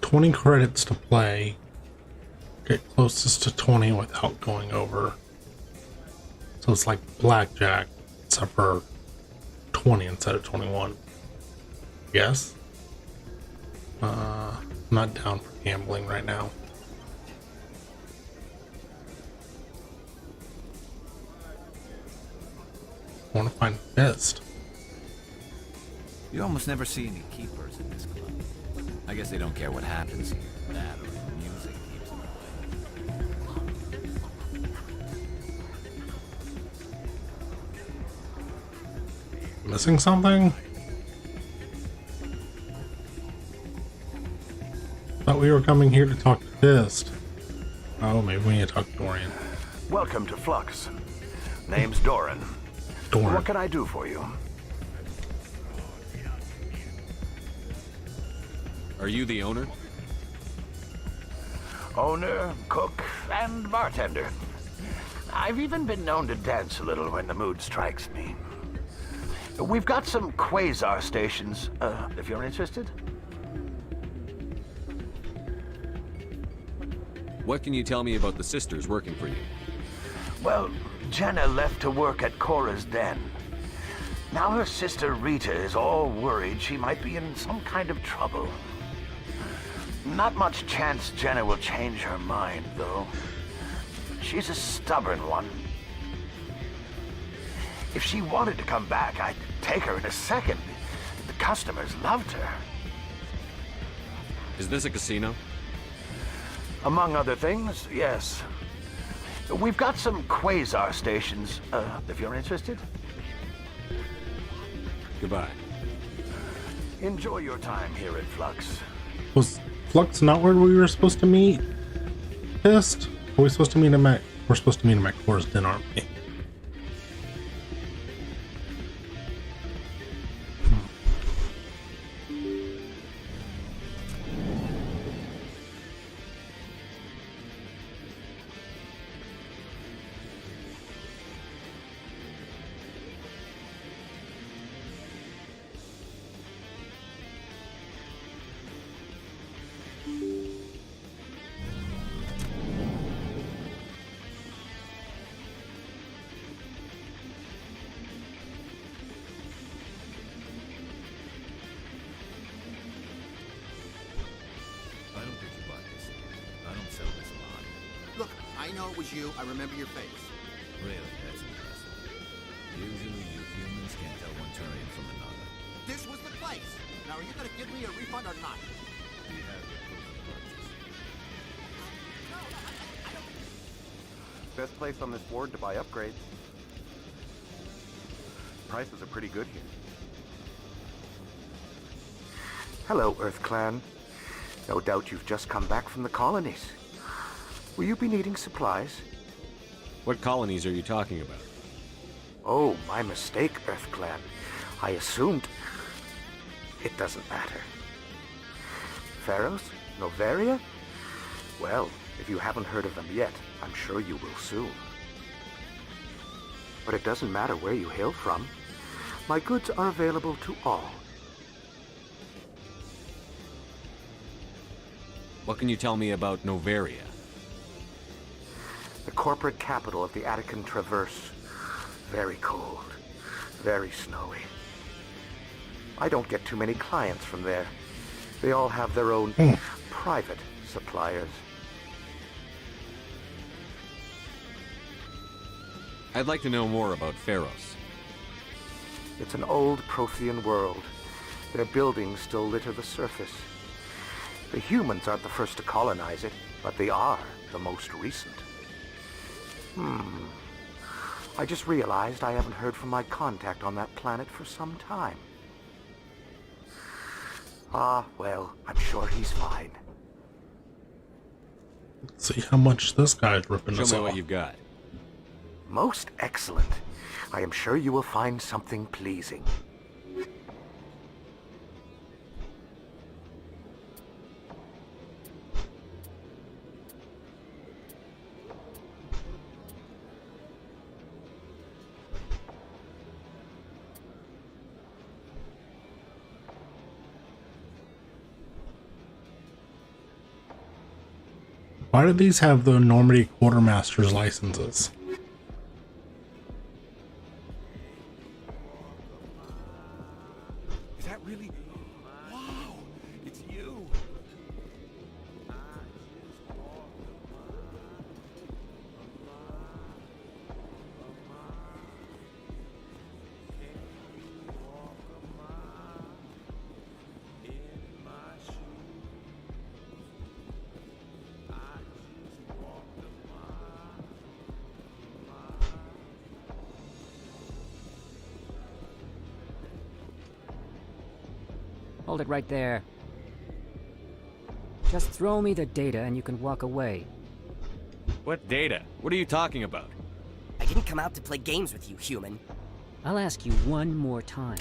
$20 credits to play. Get closest to 20 without going over. So it's like blackjack, except for 20 instead of 21. Yes? I'm not down for gambling right now. I want to find Fist. You almost never see any keepers in this club. I guess they don't care what happens here. That or the music keeps them away. Missing something? Thought we were coming here to talk to Fist. Oh, maybe we need to talk to Dorian. Welcome to Flux. Name's Doran. Doran. What can I do for you? Are you the owner? Owner, cook, and bartender. I've even been known to dance a little when the mood strikes me. We've got some quasar stations, if you're interested. What can you tell me about the sisters working for you? Well, Jenna left to work at Cora's den. Now her sister Rita is all worried she might be in some kind of trouble. Not much chance Jenna will change her mind, though. She's a stubborn one. If she wanted to come back, I'd take her in a second. The customers loved her. Is this a casino? Among other things, yes. We've got some quasar stations, if you're interested. Goodbye. Enjoy your time here at Flux. Was Flux not where we were supposed to meet? Pissed? Are we supposed to meet him at... We're supposed to meet him at Cora's Den, aren't we? Look, I know it was you. I remember your face. Really, that's impressive. Usually you humans can't tell one Turian from another. This was the place. Now, are you going to give me a refund or not? Do you have your proof of purchase? Best place on this board to buy upgrades. Prices are pretty good here. Hello, Earth Clan. No doubt you've just come back from the colonies. Will you be needing supplies? What colonies are you talking about? Oh, my mistake, Earth Clan. I assumed... It doesn't matter. Pharaohs? Noveria? Well, if you haven't heard of them yet, I'm sure you will soon. But it doesn't matter where you hail from. My goods are available to all. What can you tell me about Noveria? The corporate capital of the Attican Traverse. Very cold. Very snowy. I don't get too many clients from there. They all have their own private suppliers. I'd like to know more about Pharos. It's an old Prothean world. Their buildings still litter the surface. The humans aren't the first to colonize it, but they are the most recent. I just realized I haven't heard from my contact on that planet for some time. Ah, well, I'm sure he's fine. Let's see how much this guy's ripping us Show me off. what you've got. Most excellent. I am sure you will find something pleasing. Why do these have the Normandy Quartermaster's licenses? Is that really? Wow! It's you! Hold it right there. Just throw me the data and you can walk away. What data? What are you talking about? I didn't come out to play games with you, human. I'll ask you one more time.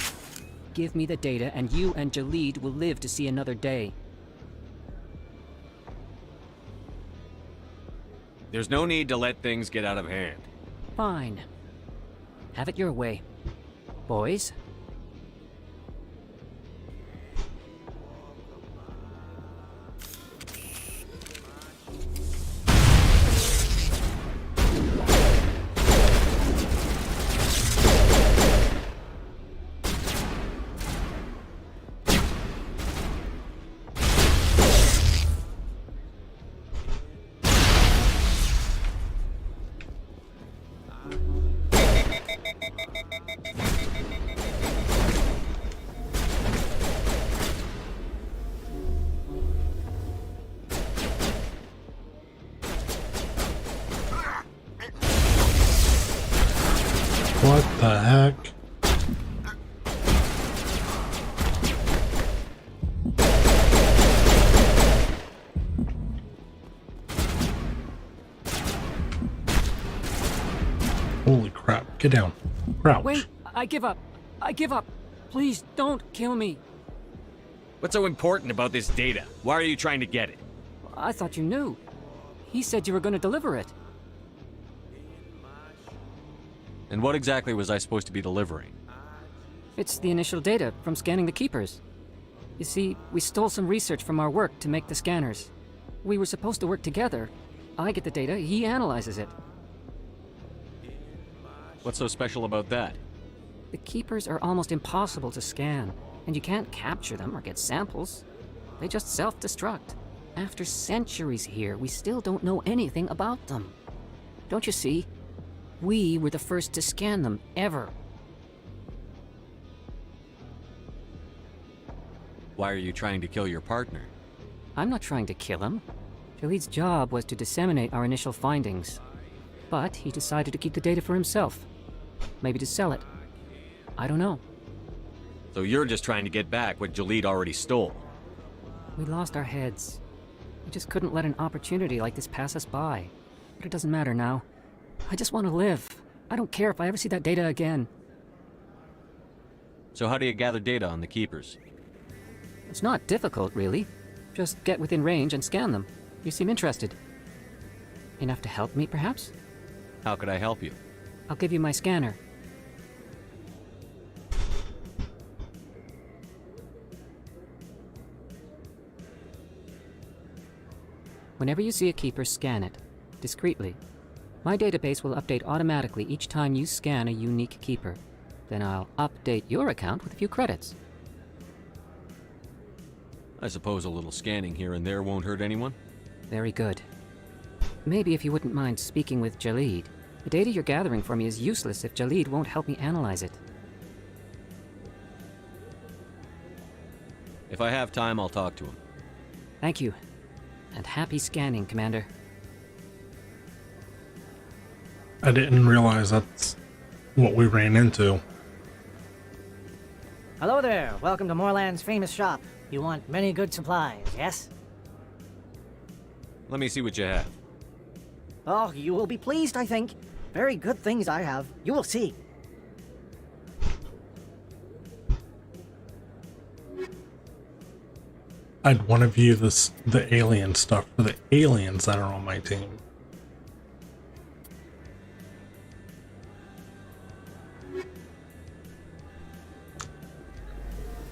Give me the data and you and Jalid will live to see another day. There's no need to let things get out of hand. Fine. Have it your way. Boys? the heck? Holy crap, get down. Crouch. Wait, I give up. I give up. Please don't kill me. What's so important about this data? Why are you trying to get it? I thought you knew. He said you were going to deliver it. And what exactly was I supposed to be delivering? It's the initial data from scanning the keepers. You see, we stole some research from our work to make the scanners. We were supposed to work together. I get the data, he analyzes it. What's so special about that? The keepers are almost impossible to scan, and you can't capture them or get samples. They just self-destruct. After centuries here, we still don't know anything about them. Don't you see? We were the first to scan them, ever. Why are you trying to kill your partner? I'm not trying to kill him. Khalid's job was to disseminate our initial findings. But he decided to keep the data for himself. Maybe to sell it. I don't know. So you're just trying to get back what Jalid already stole? We lost our heads. We just couldn't let an opportunity like this pass us by. But it doesn't matter now. I just want to live. I don't care if I ever see that data again. So how do you gather data on the keepers? It's not difficult, really. Just get within range and scan them. You seem interested. Enough to help me, perhaps? How could I help you? I'll give you my scanner. Whenever you see a keeper, scan it. Discreetly. My database will update automatically each time you scan a unique keeper. Then I'll update your account with a few credits. I suppose a little scanning here and there won't hurt anyone? Very good. Maybe if you wouldn't mind speaking with Jalid. The data you're gathering for me is useless if Jalid won't help me analyze it. If I have time, I'll talk to him. Thank you. And happy scanning, Commander. I didn't realize that's what we ran into. Hello there. Welcome to Moorland's famous shop. You want many good supplies, yes? Let me see what you have. Oh, you will be pleased, I think. Very good things I have. You will see. I'd want to view the alien stuff for the aliens that are on my team.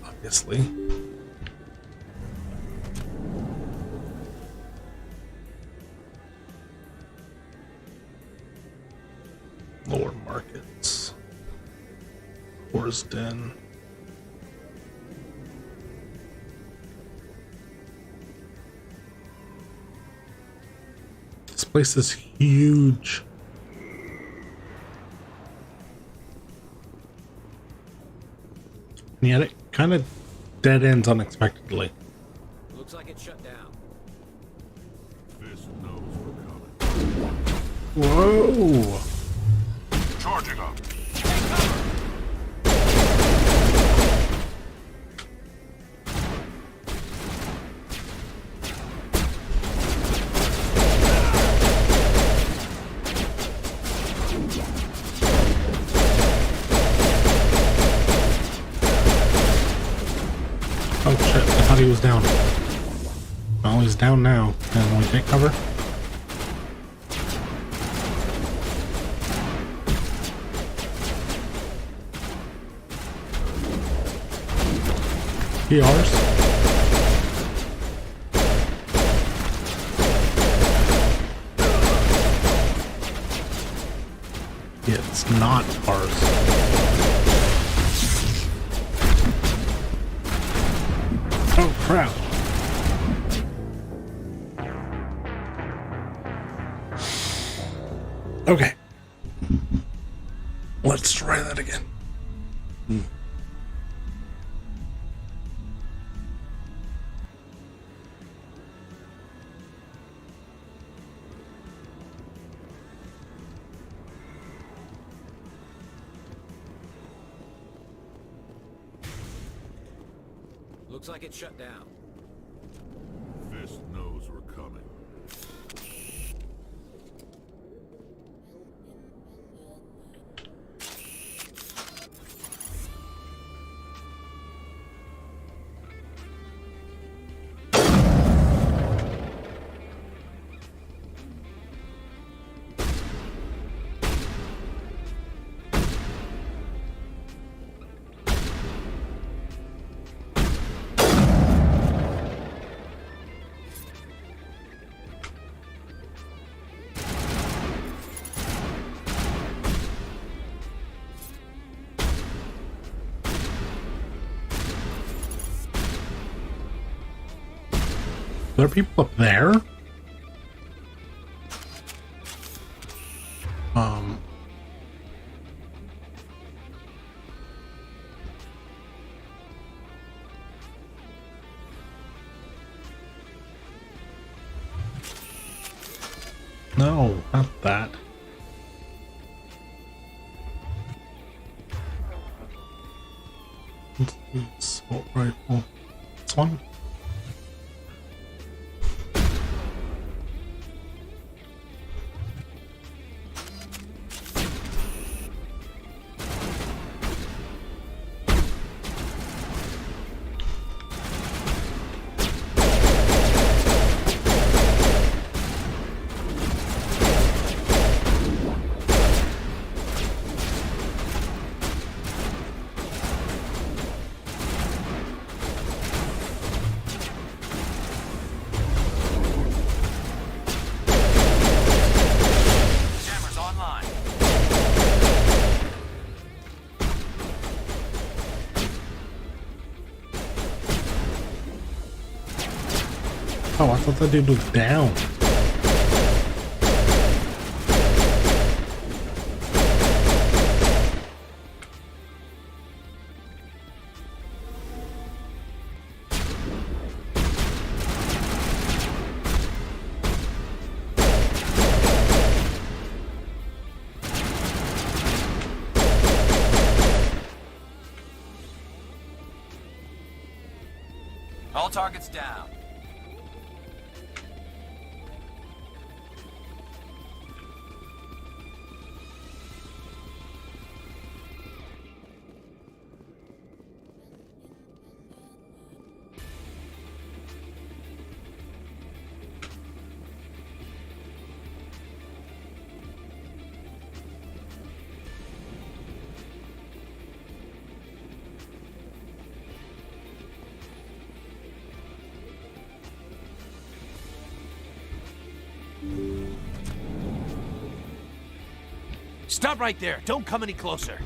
Obviously. Lower markets. Horror's Den. This place is huge. And yet it kind of dead ends unexpectedly. Looks like it's shut down. Fist knows we're coming. Whoa! Charging up. Oh shit, I thought he was down. Well, he's down now. Can we take cover? PRs. It's not ours. Oh crap. Okay. Let's try that again. Looks like it's shut down. Fist knows we're coming. There are people up there? No, not that. Assault rifle. This one? Oh, I thought that dude was down. All targets down. Stop right there. Don't come any closer.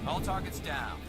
All targets down.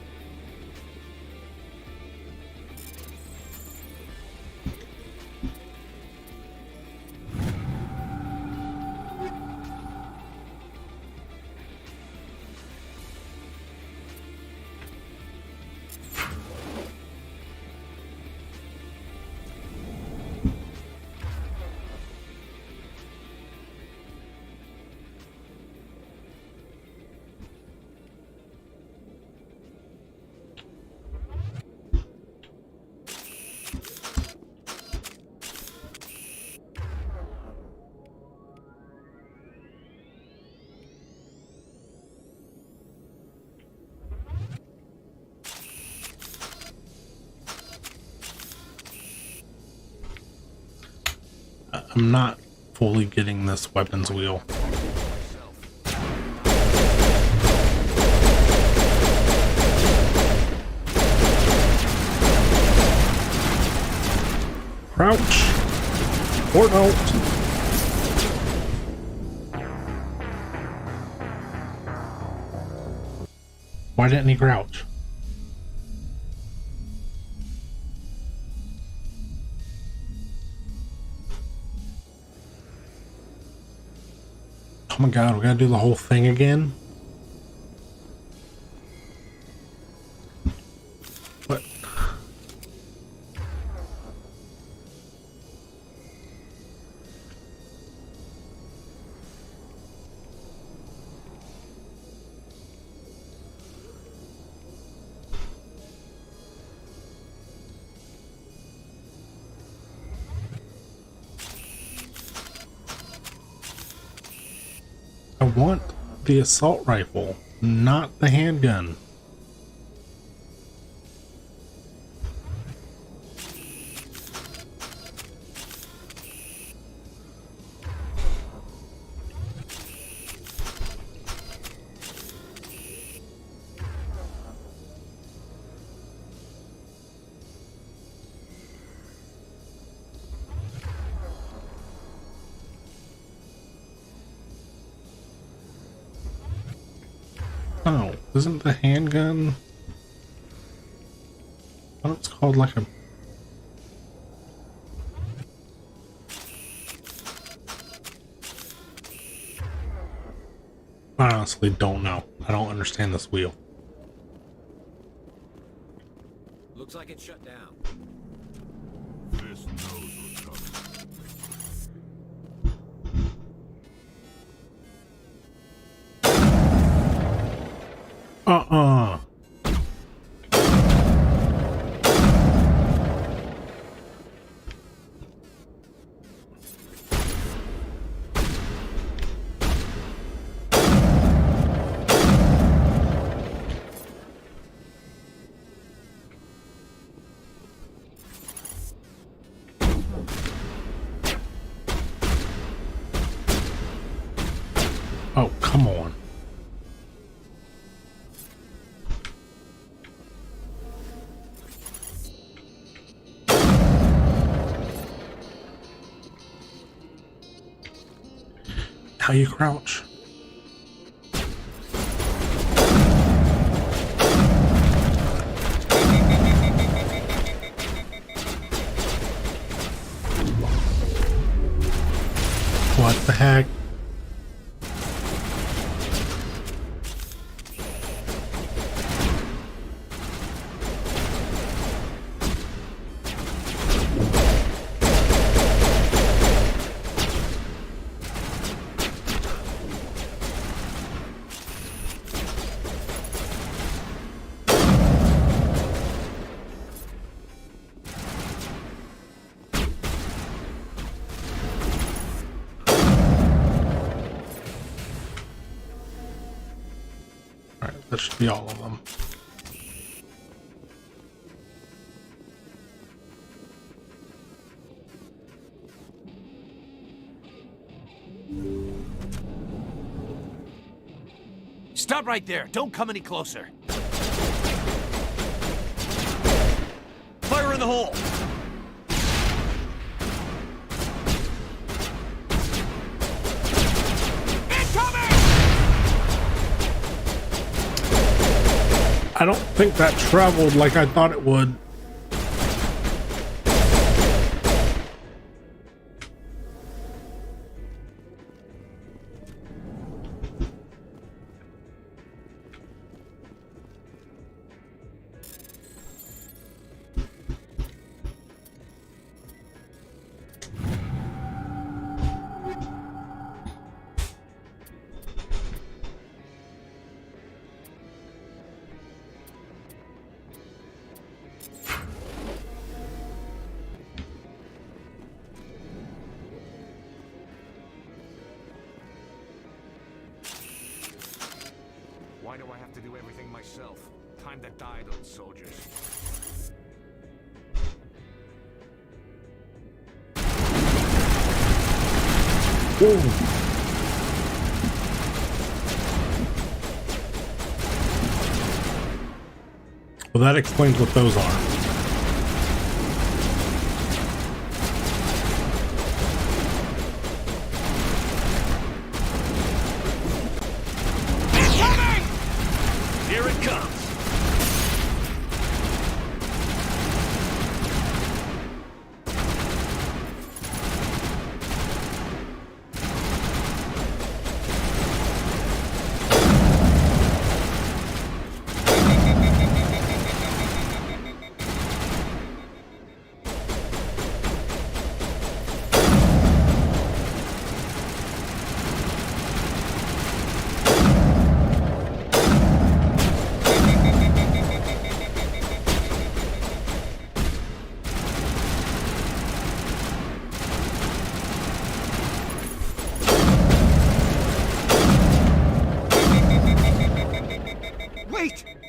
I'm not fully getting this weapons wheel. Crouch or out. Why didn't he crouch? Oh my god, we gotta do the whole thing again? What? want the assault rifle, not the handgun. Oh, isn't the handgun? I thought it's called like a... I honestly don't know. I don't understand this wheel. Looks like it's shut down. This knows what's coming. Oh, come on. How you crouch? What the heck? That should be all of them. Stop right there. Don't come any closer. Fire in the hole. I don't think that traveled like I thought it would. Why do I have to do everything myself? Time to die, those soldiers. Well, that explains what those are. Here it comes.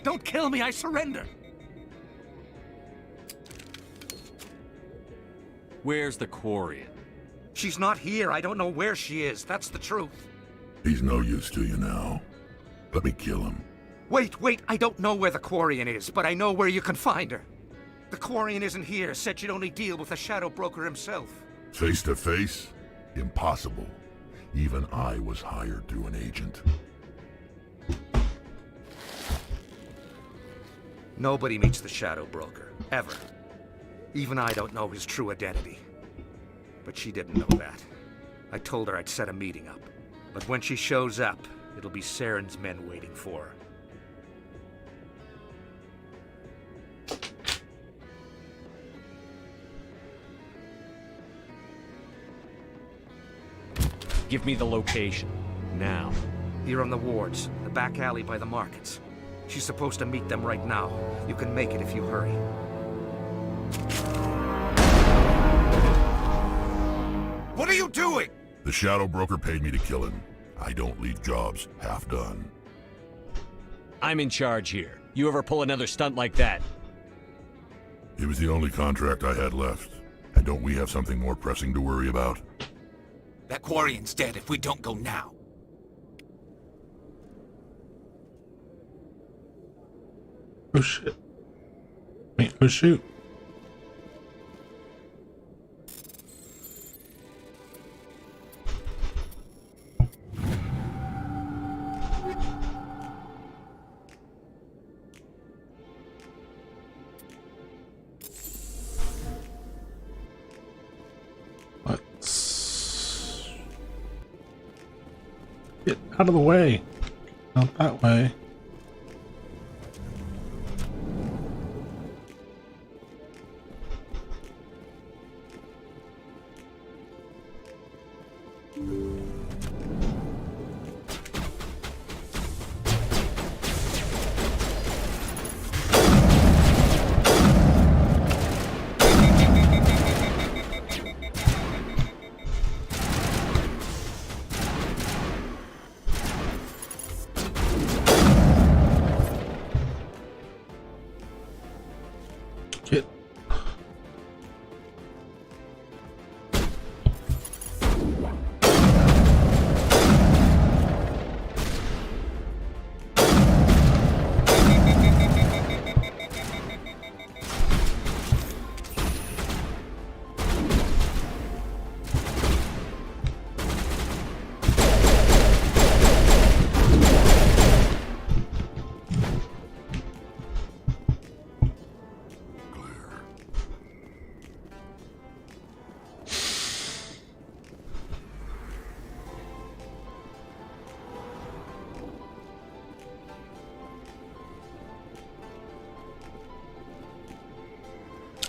Don't kill me, I surrender! Where's the Quarian? She's not here. I don't know where she is. That's the truth. He's no use to you now. Let me kill him. Wait. I don't know where the Quarian is, but I know where you can find her. The Quarian isn't here. Said she'd only deal with the Shadow Broker himself. Face to face? Impossible. Even I was hired through an agent. Nobody meets the Shadow Broker. Ever. Even I don't know his true identity. But she didn't know that. I told her I'd set a meeting up. But when she shows up, it'll be Saren's men waiting for her. Give me the location. Now. Here on the wards, the back alley by the markets. She's supposed to meet them right now. You can make it if you hurry. What are you doing? The Shadow Broker paid me to kill him. I don't leave jobs half done. I'm in charge here. You ever pull another stunt like that? It was the only contract I had left. And don't we have something more pressing to worry about? That Quarian's dead if we don't go now. Oh shit. Wait, oh shoot. Let's get out of the way. Not that way. Get.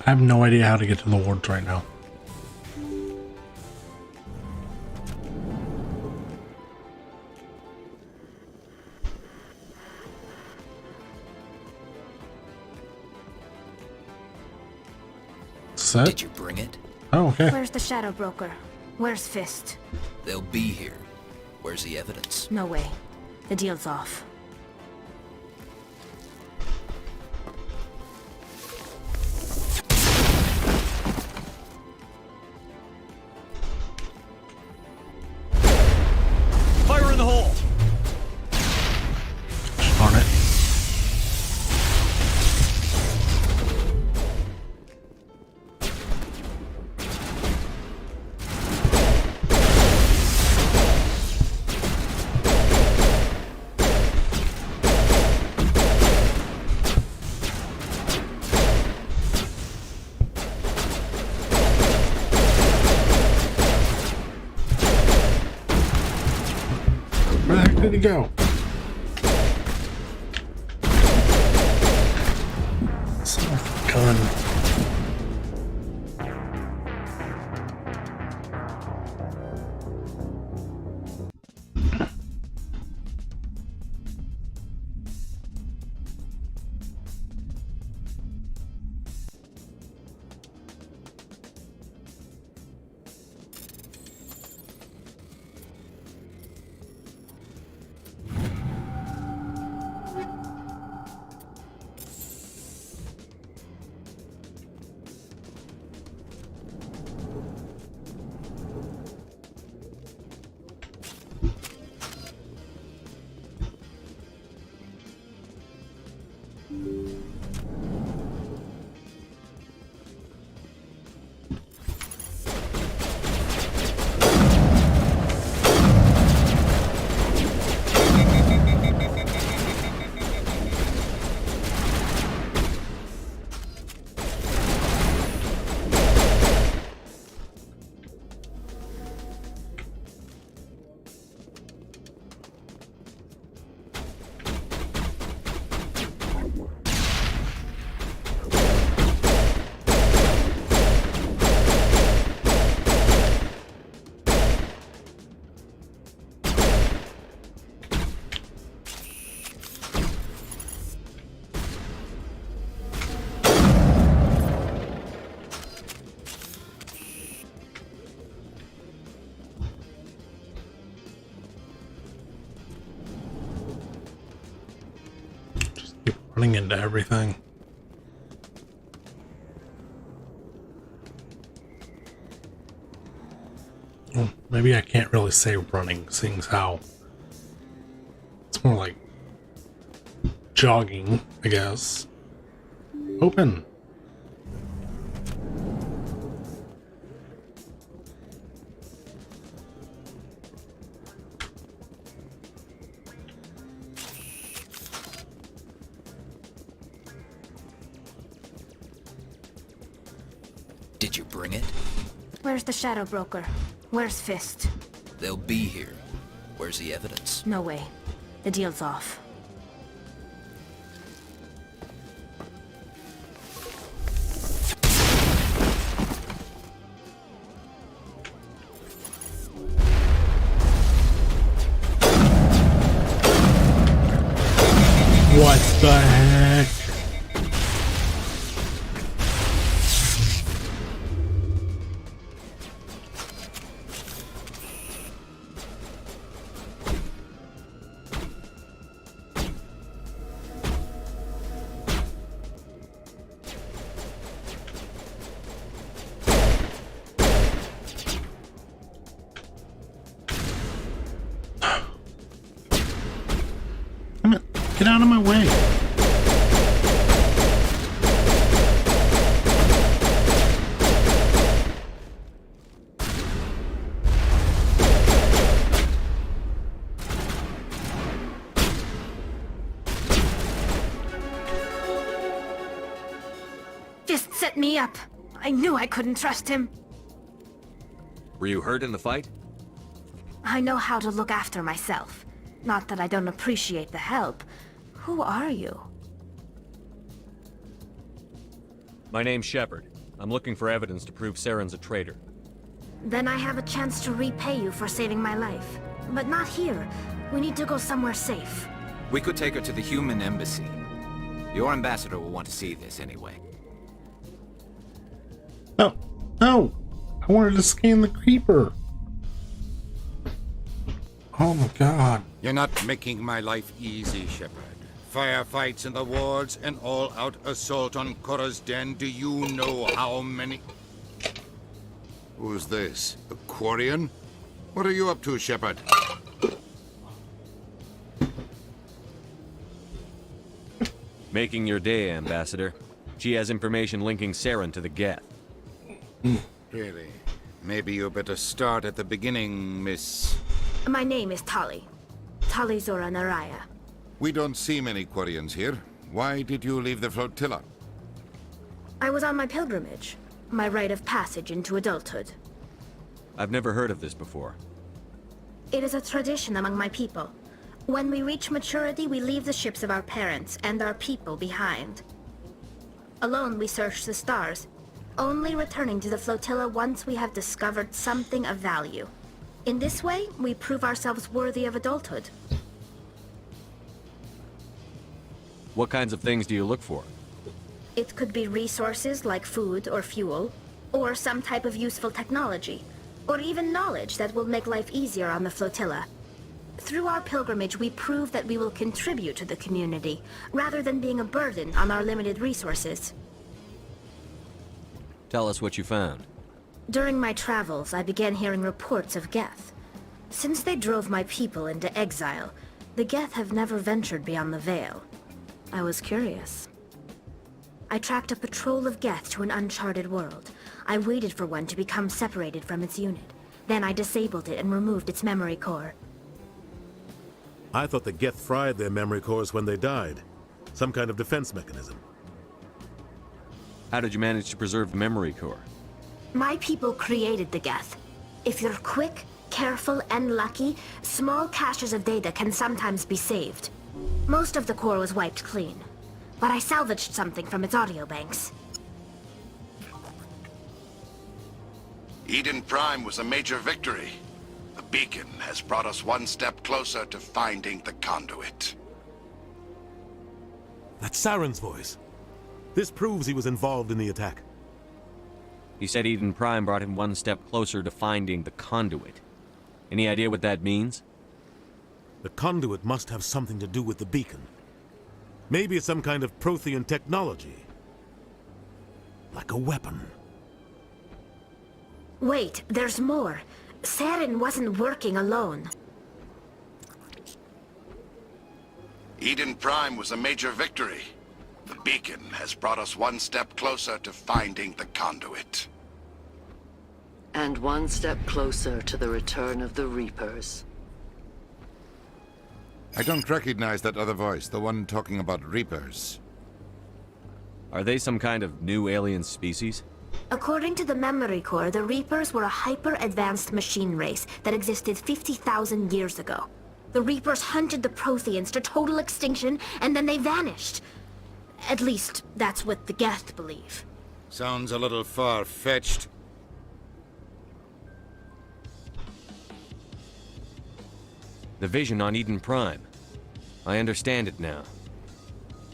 I have no idea how to get to the wards right now. Set? Did you bring it? Oh, okay. Where's the Shadow Broker? Where's Fist? They'll be here. Where's the evidence? No way. The deal's off. Fire in the hole! On it. Where the heck did he go? Son of a gun. running into everything. Well, maybe I can't really say running, seeing as how it's more like jogging, I guess. Open. Did you bring it? Where's the Shadow Broker? Where's Fist? They'll be here. Where's the evidence? No way. The deal's off. What the heck? Get out of my way. Fist set me up. I knew I couldn't trust him. Were you hurt in the fight? I know how to look after myself. Not that I don't appreciate the help. Who are you? My name's Shepard. I'm looking for evidence to prove Saren's a traitor. Then I have a chance to repay you for saving my life. But not here. We need to go somewhere safe. We could take her to the human embassy. Your ambassador will want to see this anyway. No, no! I wanted to scan the creeper. Oh my god. You're not making my life easy, Shepard. Firefights in the wards, an all-out assault on Korra's den. Do you know how many... Who's this? A Quarian? What are you up to, Shepard? Making your day, Ambassador. She has information linking Saren to the Geth. Really? Maybe you better start at the beginning, Miss... My name is Tali. Tali Zora Naraya. We don't see many Quarians here. Why did you leave the flotilla? I was on my pilgrimage. My rite of passage into adulthood. I've never heard of this before. It is a tradition among my people. When we reach maturity, we leave the ships of our parents and our people behind. Alone, we search the stars, only returning to the flotilla once we have discovered something of value. In this way, we prove ourselves worthy of adulthood. What kinds of things do you look for? It could be resources like food or fuel, or some type of useful technology, or even knowledge that will make life easier on the flotilla. Through our pilgrimage, we prove that we will contribute to the community, rather than being a burden on our limited resources. Tell us what you found. During my travels, I began hearing reports of Geth. Since they drove my people into exile, the Geth have never ventured beyond the Veil. I was curious. I tracked a patrol of Geth to an uncharted world. I waited for one to become separated from its unit. Then I disabled it and removed its memory core. I thought the Geth fried their memory cores when they died. Some kind of defense mechanism. How did you manage to preserve the memory core? My people created the Geth. If you're quick, careful, and lucky, small caches of data can sometimes be saved. Most of the core was wiped clean, but I salvaged something from its audio banks. Eden Prime was a major victory. The beacon has brought us one step closer to finding the conduit. That's Saren's voice. This proves he was involved in the attack. He said Eden Prime brought him one step closer to finding the conduit. Any idea what that means? The conduit must have something to do with the beacon. Maybe it's some kind of Prothean technology. Like a weapon. Wait, there's more. Saren wasn't working alone. Eden Prime was a major victory. The beacon has brought us one step closer to finding the conduit. And one step closer to the return of the Reapers. I don't recognize that other voice, the one talking about Reapers. Are they some kind of new alien species? According to the Memory Core, the Reapers were a hyper-advanced machine race that existed 50,000 years ago. The Reapers hunted the Protheans to total extinction, and then they vanished. At least, that's what the Geth believe. Sounds a little far-fetched. The vision on Eden Prime. I understand it now.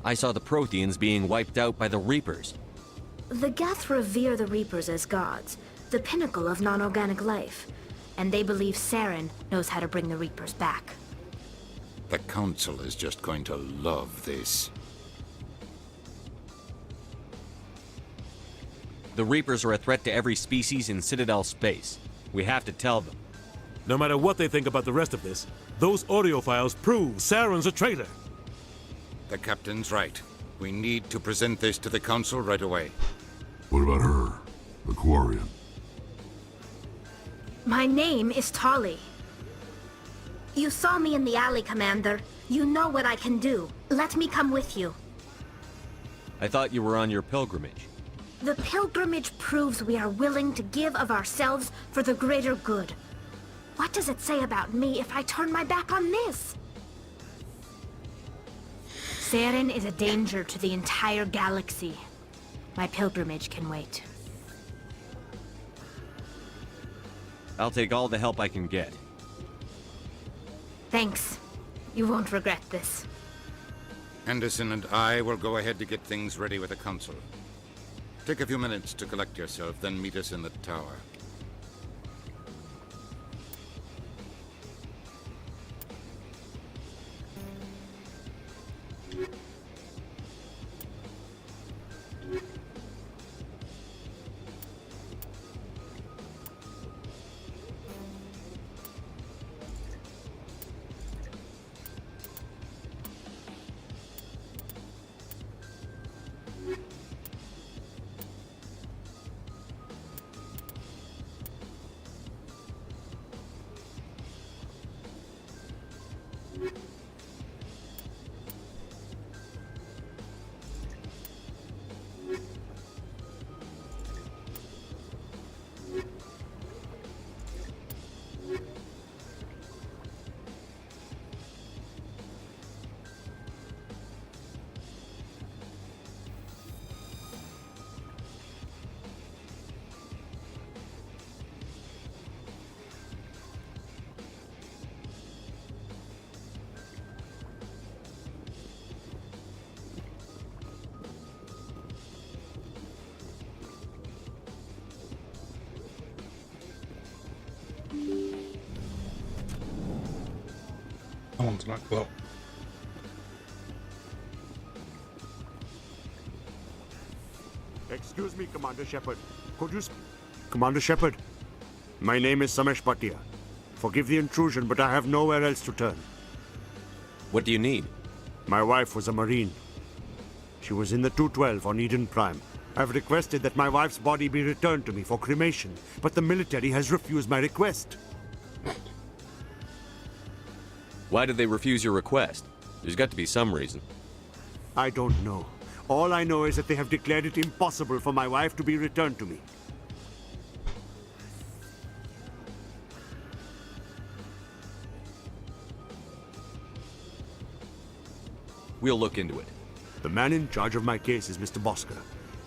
I saw the Protheans being wiped out by the Reapers. The Geth revere the Reapers as gods, the pinnacle of non-organic life. And they believe Saren knows how to bring the Reapers back. The Council is just going to love this. The Reapers are a threat to every species in Citadel space. We have to tell them. No matter what they think about the rest of this, those audio files prove Saren's a traitor. The Captain's right. We need to present this to the Council right away. What about her, the Quarian? My name is Tali. You saw me in the alley, Commander. You know what I can do. Let me come with you. I thought you were on your pilgrimage. The pilgrimage proves we are willing to give of ourselves for the greater good. What does it say about me if I turn my back on this? Saren is a danger to the entire galaxy. My pilgrimage can wait. I'll take all the help I can get. Thanks. You won't regret this. Anderson and I will go ahead to get things ready with the Council. Take a few minutes to collect yourself, then meet us in the tower. That one's not close. Excuse me, Commander Shepard. Could you... Commander Shepard, my name is Samesh Bhatia. Forgive the intrusion, but I have nowhere else to turn. What do you need? My wife was a Marine. She was in the 212 on Eden Prime. I've requested that my wife's body be returned to me for cremation, but the military has refused my request. Why did they refuse your request? There's got to be some reason. I don't know. All I know is that they have declared it impossible for my wife to be returned to me. We'll look into it. The man in charge of my case is Mr. Bosker.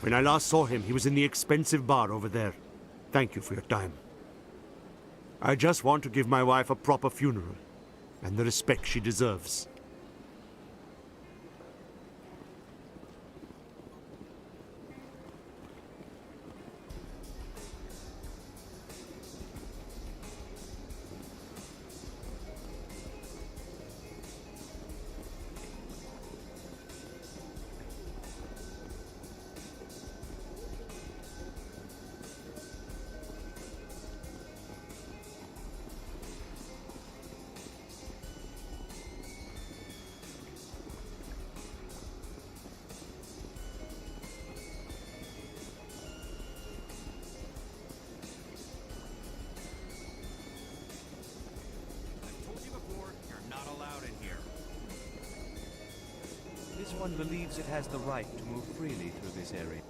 When I last saw him, he was in the expensive bar over there. Thank you for your time. I just want to give my wife a proper funeral, and the respect she deserves. one believes it has the right to move freely through this area.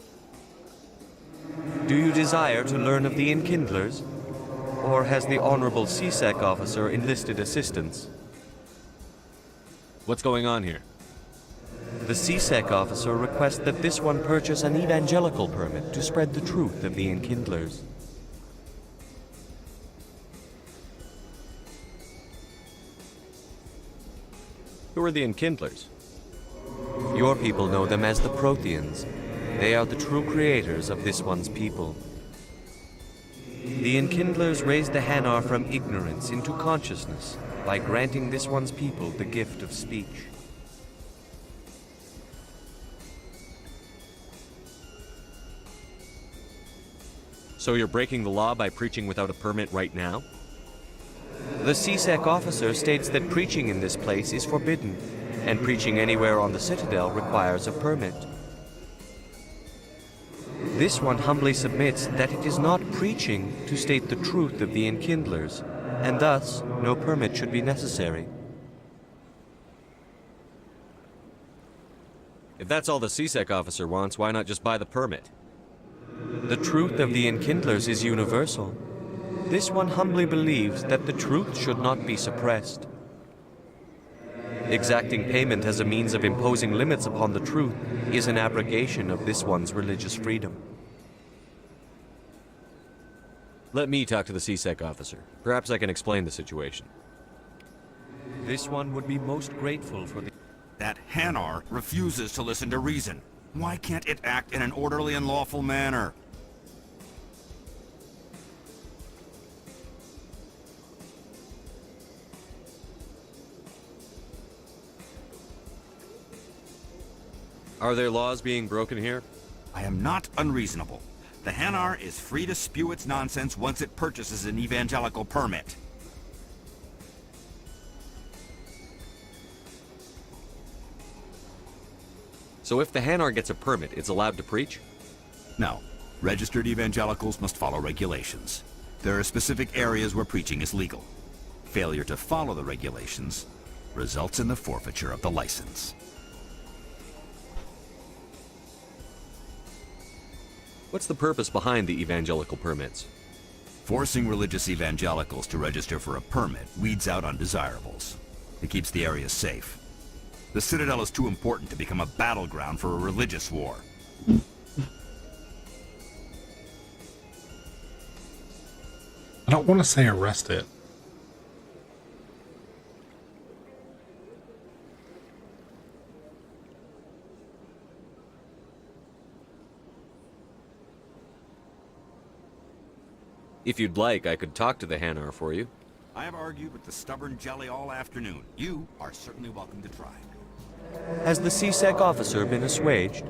Do you desire to learn of the Enkindlers? Or has the Honorable CSEC officer enlisted assistance? What's going on here? The CSEC officer requests that this one purchase an evangelical permit to spread the truth of the Enkindlers. Who are the Enkindlers? Your people know them as the Protheans. They are the true creators of this one's people. The Enkindlers raised the Hanar from ignorance into consciousness by granting this one's people the gift of speech. So you're breaking the law by preaching without a permit right now? The CSEC officer states that preaching in this place is forbidden, and preaching anywhere on the Citadel requires a permit. This one humbly submits that it is not preaching to state the truth of the Enkindlers, and thus no permit should be necessary. If that's all the CSEC officer wants, why not just buy the permit? The truth of the Enkindlers is universal. This one humbly believes that the truth should not be suppressed. Exacting payment as a means of imposing limits upon the truth is an abrogation of this one's religious freedom. Let me talk to the CSEC officer. Perhaps I can explain the situation. This one would be most grateful for the... That Hanar refuses to listen to reason. Why can't it act in an orderly and lawful manner? Are there laws being broken here? I am not unreasonable. The Hanar is free to spew its nonsense once it purchases an evangelical permit. So if the Hanar gets a permit, it's allowed to preach? No. Registered evangelicals must follow regulations. There are specific areas where preaching is legal. Failure to follow the regulations results in the forfeiture of the license. What's the purpose behind the evangelical permits? Forcing religious evangelicals to register for a permit weeds out undesirables. It keeps the area safe. The Citadel is too important to become a battleground for a religious war. I don't want to say arrest it. If you'd like, I could talk to the Hanar for you. I have argued with the stubborn jelly all afternoon. You are certainly welcome to try. Has the CSEC officer been assuaged?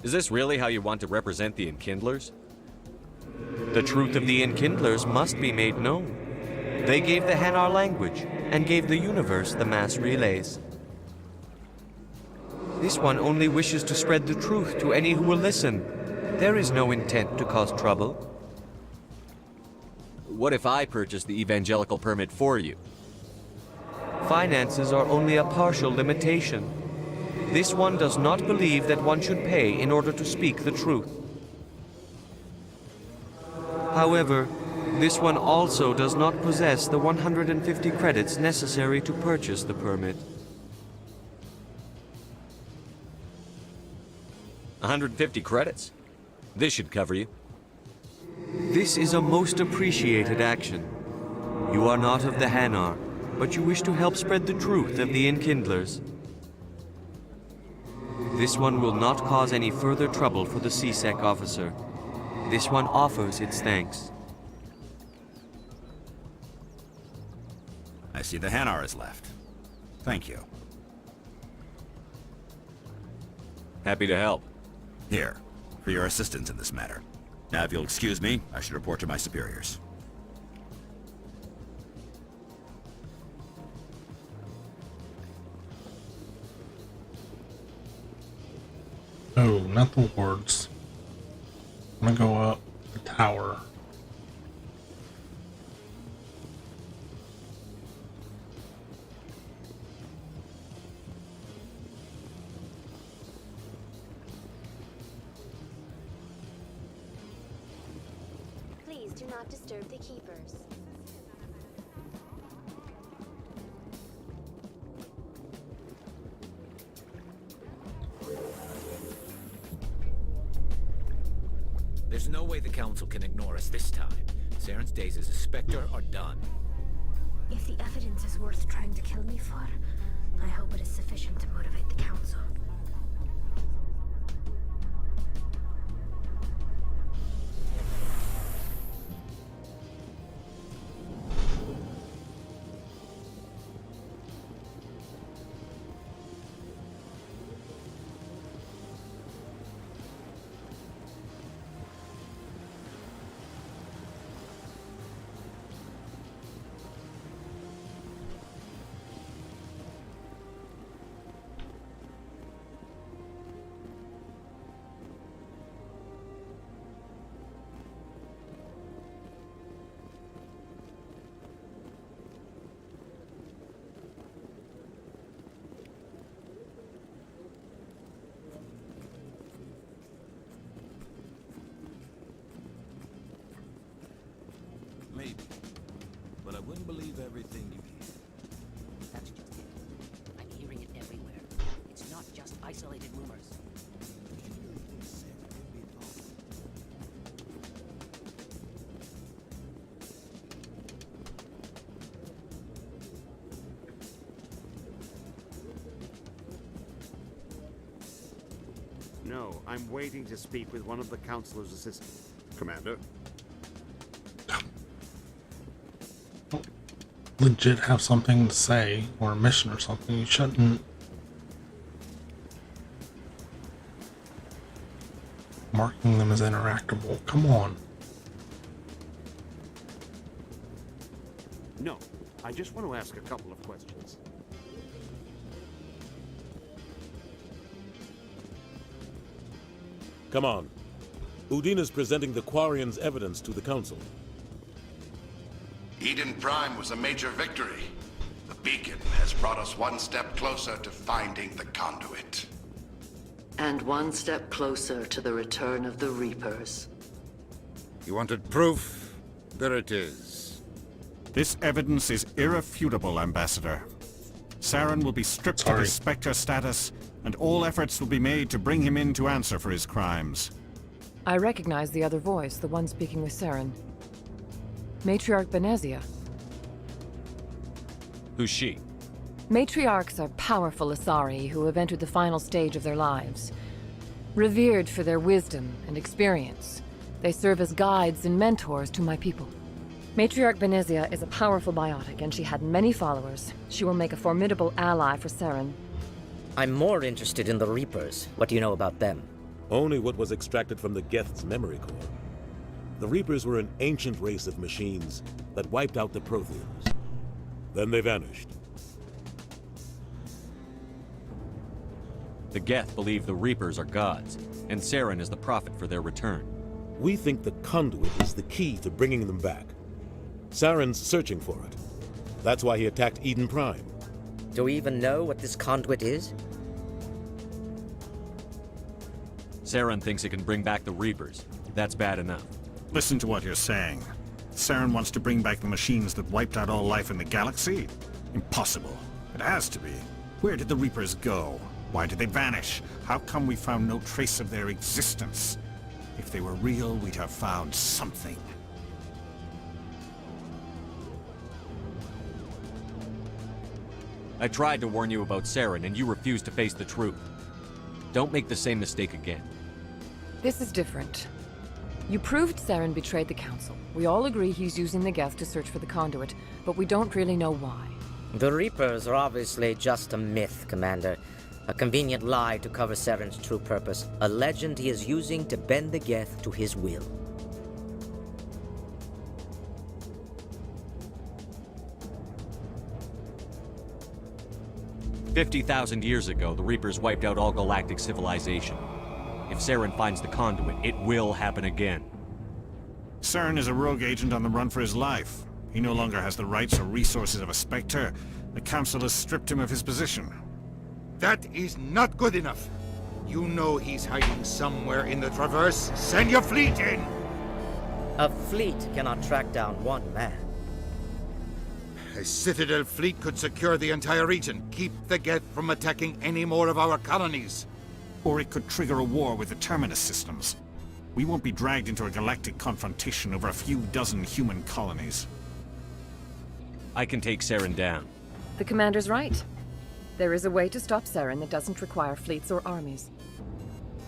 Is this really how you want to represent the Enkindlers? The truth of the Enkindlers must be made known. They gave the Hanar language, and gave the universe the mass relays. This one only wishes to spread the truth to any who will listen. There is no intent to cause trouble. What if I purchase the evangelical permit for you? Finances are only a partial limitation. This one does not believe that one should pay in order to speak the truth. However, this one also does not possess the 150 credits necessary to purchase the permit. 150 credits? This should cover you. This is a most appreciated action. You are not of the Hanar, but you wish to help spread the truth of the Enkindlers. This one will not cause any further trouble for the CSEC officer. This one offers its thanks. I see the Hanar is left. Thank you. Happy to help. Here, for your assistance in this matter. Now, if you'll excuse me, I should report to my superiors. Oh, not the wards. I'm gonna go up the tower. Do not disturb the keepers. There's no way the Council can ignore us this time. Saren's days as a Spectre are done. If the evidence is worth trying to kill me for, I hope it is sufficient to motivate the Council. Maybe. But I wouldn't believe everything you hear. That's just it. I'm hearing it everywhere. It's not just isolated rumors. No, I'm waiting to speak with one of the Councilor's assistants. Commander? Legit have something to say, or a mission or something. You shouldn't marking them as interactable. Come on. No, I just want to ask a couple of questions. Come on. Udina's presenting the Quarian's evidence to the Council. Eden Prime was a major victory. The beacon has brought us one step closer to finding the conduit. And one step closer to the return of the Reapers. You wanted proof? There it is. This evidence is irrefutable, Ambassador. Saren will be stripped of his Spectre status, and all efforts will be made to bring him in to answer for his crimes. I recognize the other voice, the one speaking with Saren. Matriarch Benezia. Who's she? Matriarchs are powerful Asari who have entered the final stage of their lives. Revered for their wisdom and experience, they serve as guides and mentors to my people. Matriarch Benezia is a powerful biotic, and she had many followers. She will make a formidable ally for Saren. I'm more interested in the Reapers. What do you know about them? Only what was extracted from the Geth's memory core. The Reapers were an ancient race of machines that wiped out the Protheans. Then they vanished. The Geth believe the Reapers are gods, and Saren is the prophet for their return. We think the conduit is the key to bringing them back. Saren's searching for it. That's why he attacked Eden Prime. Do we even know what this conduit is? Saren thinks it can bring back the Reapers. That's bad enough. Listen to what you're saying. Saren wants to bring back the machines that wiped out all life in the galaxy? Impossible. It has to be. Where did the Reapers go? Why did they vanish? How come we found no trace of their existence? If they were real, we'd have found something. I tried to warn you about Saren, and you refused to face the truth. Don't make the same mistake again. This is different. You proved Saren betrayed the Council. We all agree he's using the Geth to search for the conduit, but we don't really know why. The Reapers are obviously just a myth, Commander. A convenient lie to cover Saren's true purpose. A legend he is using to bend the Geth to his will. "50,000 years ago, the Reapers wiped out all galactic civilization. If Saren finds the conduit, it will happen again." Saren is a rogue agent on the run for his life. He no longer has the rights or resources of a Spectre. The Council has stripped him of his position. That is not good enough. You know he's hiding somewhere in the Traverse. Send your fleet in! A fleet cannot track down one man. A Citadel fleet could secure the entire region, keep the Geth from attacking any more of our colonies. Or it could trigger a war with the Terminus systems. We won't be dragged into a galactic confrontation over a few dozen human colonies. I can take Saren down. The commander's right. There is a way to stop Saren that doesn't require fleets or armies.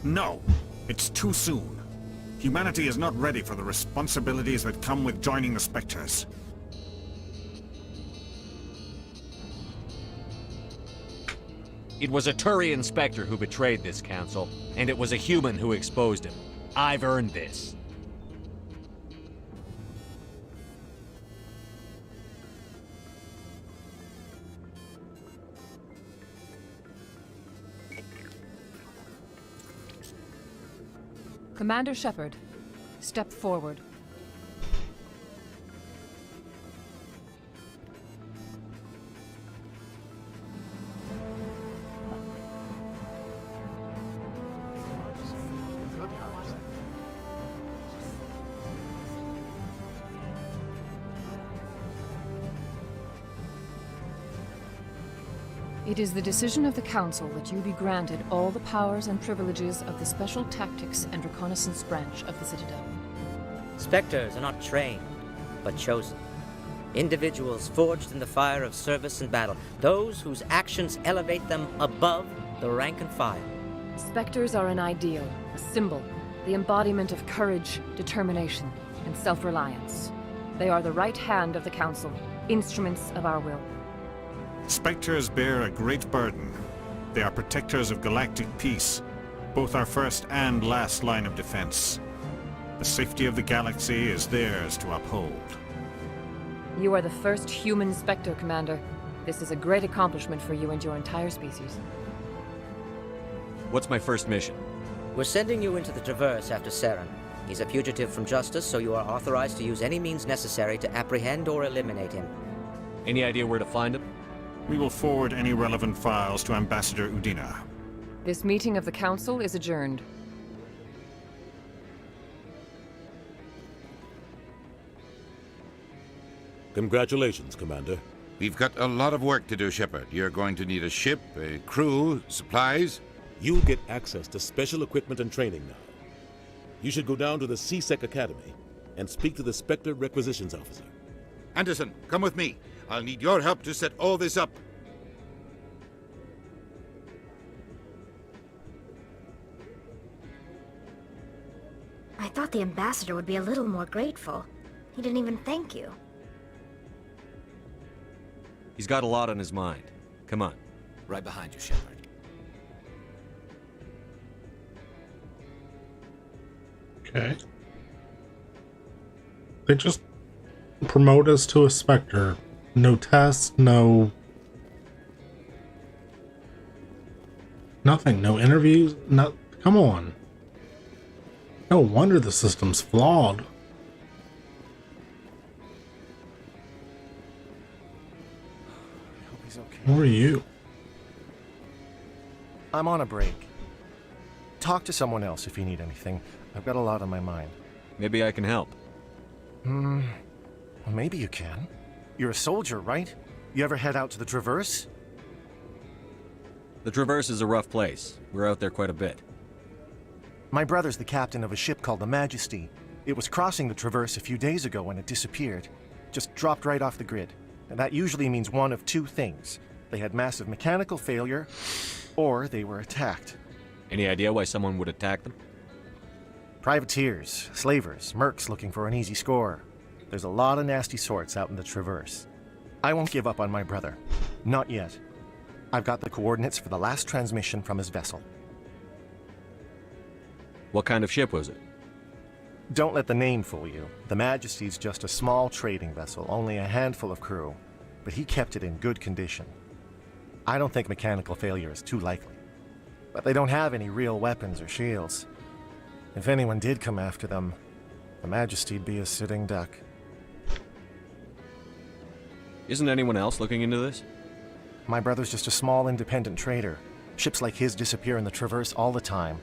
No! It's too soon. Humanity is not ready for the responsibilities that come with joining the Spectres. It was a Turian Spectre who betrayed this council, and it was a human who exposed him. I've earned this. Commander Shepard, step forward. It is the decision of the Council that you be granted all the powers and privileges of the Special Tactics and Reconnaissance branch of the Citadel. Spectres are not trained, but chosen. Individuals forged in the fire of service and battle, those whose actions elevate them above the rank and file. Spectres are an ideal, a symbol, the embodiment of courage, determination, and self-reliance. They are the right hand of the Council, instruments of our will. Spectres bear a great burden. They are protectors of galactic peace, both our first and last line of defense. The safety of the galaxy is theirs to uphold. You are the first human Spectre, Commander. This is a great accomplishment for you and your entire species. What's my first mission? We're sending you into the Traverse after Saren. He's a fugitive from justice, so you are authorized to use any means necessary to apprehend or eliminate him. Any idea where to find him? We will forward any relevant files to Ambassador Udina. This meeting of the Council is adjourned. Congratulations, Commander. We've got a lot of work to do, Shepard. You're going to need a ship, a crew, supplies. You'll get access to special equipment and training now. You should go down to the C-Sec Academy and speak to the Spectre Requisitions Officer. Anderson, come with me. I'll need your help to set all this up. I thought the ambassador would be a little more grateful. He didn't even thank you. He's got a lot on his mind. Come on. Right behind you, Shepard. Okay. They just promote us to a Spectre. No tests, no... nothing. No interviews. No... Come on. No wonder the system's flawed. I hope he's okay. Who are you? I'm on a break. Talk to someone else if you need anything. I've got a lot on my mind. Maybe I can help. Well, maybe you can. You're a soldier, right? You ever head out to the Traverse? The Traverse is a rough place. We're out there quite a bit. My brother's the captain of a ship called the Majesty. It was crossing the Traverse a few days ago when it disappeared. Just dropped right off the grid. And that usually means one of two things. They had massive mechanical failure, or they were attacked. Any idea why someone would attack them? Privateers, slavers, mercs looking for an easy score. There's a lot of nasty sorts out in the Traverse. I won't give up on my brother. Not yet. I've got the coordinates for the last transmission from his vessel. What kind of ship was it? Don't let the name fool you. The Majesty's just a small trading vessel, only a handful of crew. But he kept it in good condition. I don't think mechanical failure is too likely. But they don't have any real weapons or shields. If anyone did come after them, the Majesty'd be a sitting duck. Isn't anyone else looking into this? My brother's just a small independent trader. Ships like his disappear in the Traverse all the time.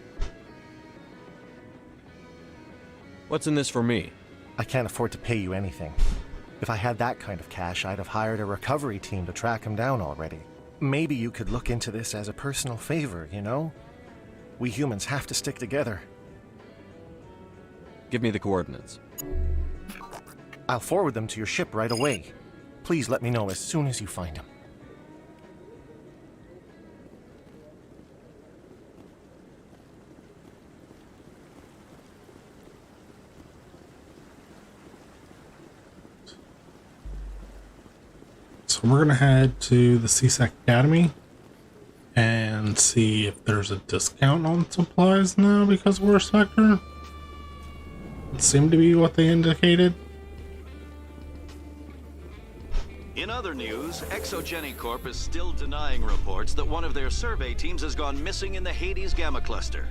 What's in this for me? I can't afford to pay you anything. If I had that kind of cash, I'd have hired a recovery team to track him down already. Maybe you could look into this as a personal favor, you know? We humans have to stick together. Give me the coordinates. I'll forward them to your ship right away. Please let me know as soon as you find them. So we're going to head to the CSAC Academy and see if there's a discount on supplies now because we're a sector. It seemed to be what they indicated. In other news, Exogeny Corp is still denying reports that one of their survey teams has gone missing in the Hades Gamma Cluster.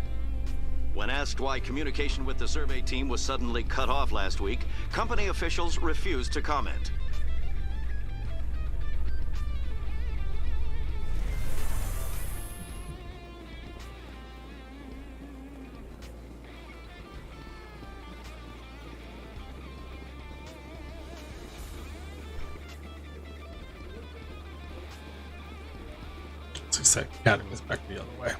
When asked why communication with the survey team was suddenly cut off last week, company officials refused to comment. CSAC Academy is back the other way.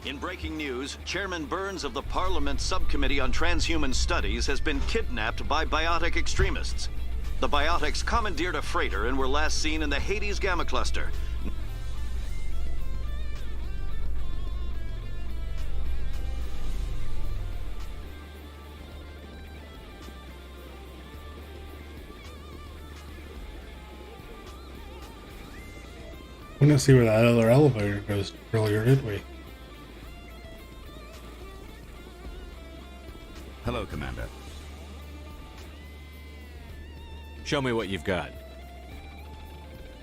In breaking news, Chairman Burns of the Parliament Subcommittee on Transhuman Studies has been kidnapped by biotic extremists. The biotics commandeered a freighter and were last seen in the Hades Gamma Cluster. We didn't see where that other elevator goes earlier, did we? Hello, Commander. Show me what you've got.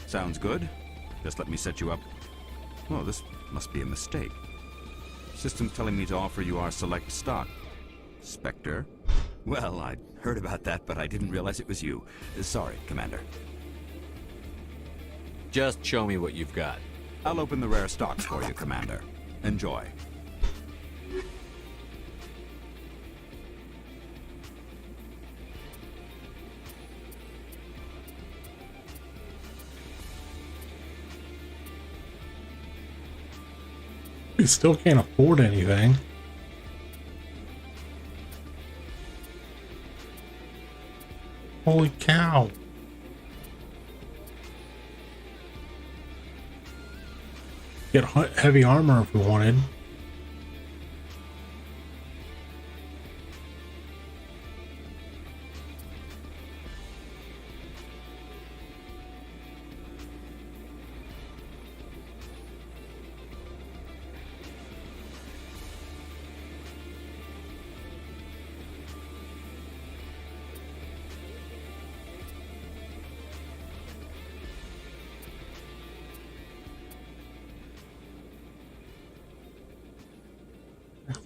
Sounds good. Just let me set you up. Oh, this must be a mistake. System's telling me to offer you our select stock. Spectre? Well, I'd heard about that, but I didn't realize it was you. Sorry, Commander. Just show me what you've got. I'll open the rare stocks for you, Commander. Enjoy. We still can't afford anything. Holy cow. Get heavy armor if we wanted.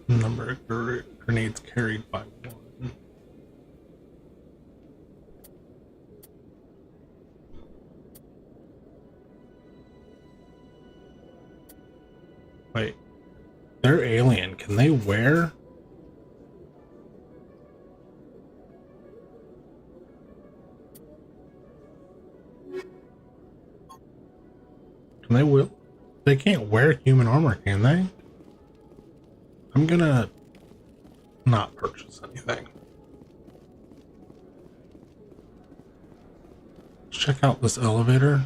Number of grenades carried by one. Wait, they're alien. Can they wear? Can they will? They can't wear human armor, can they? I'm gonna not purchase anything. check out this elevator.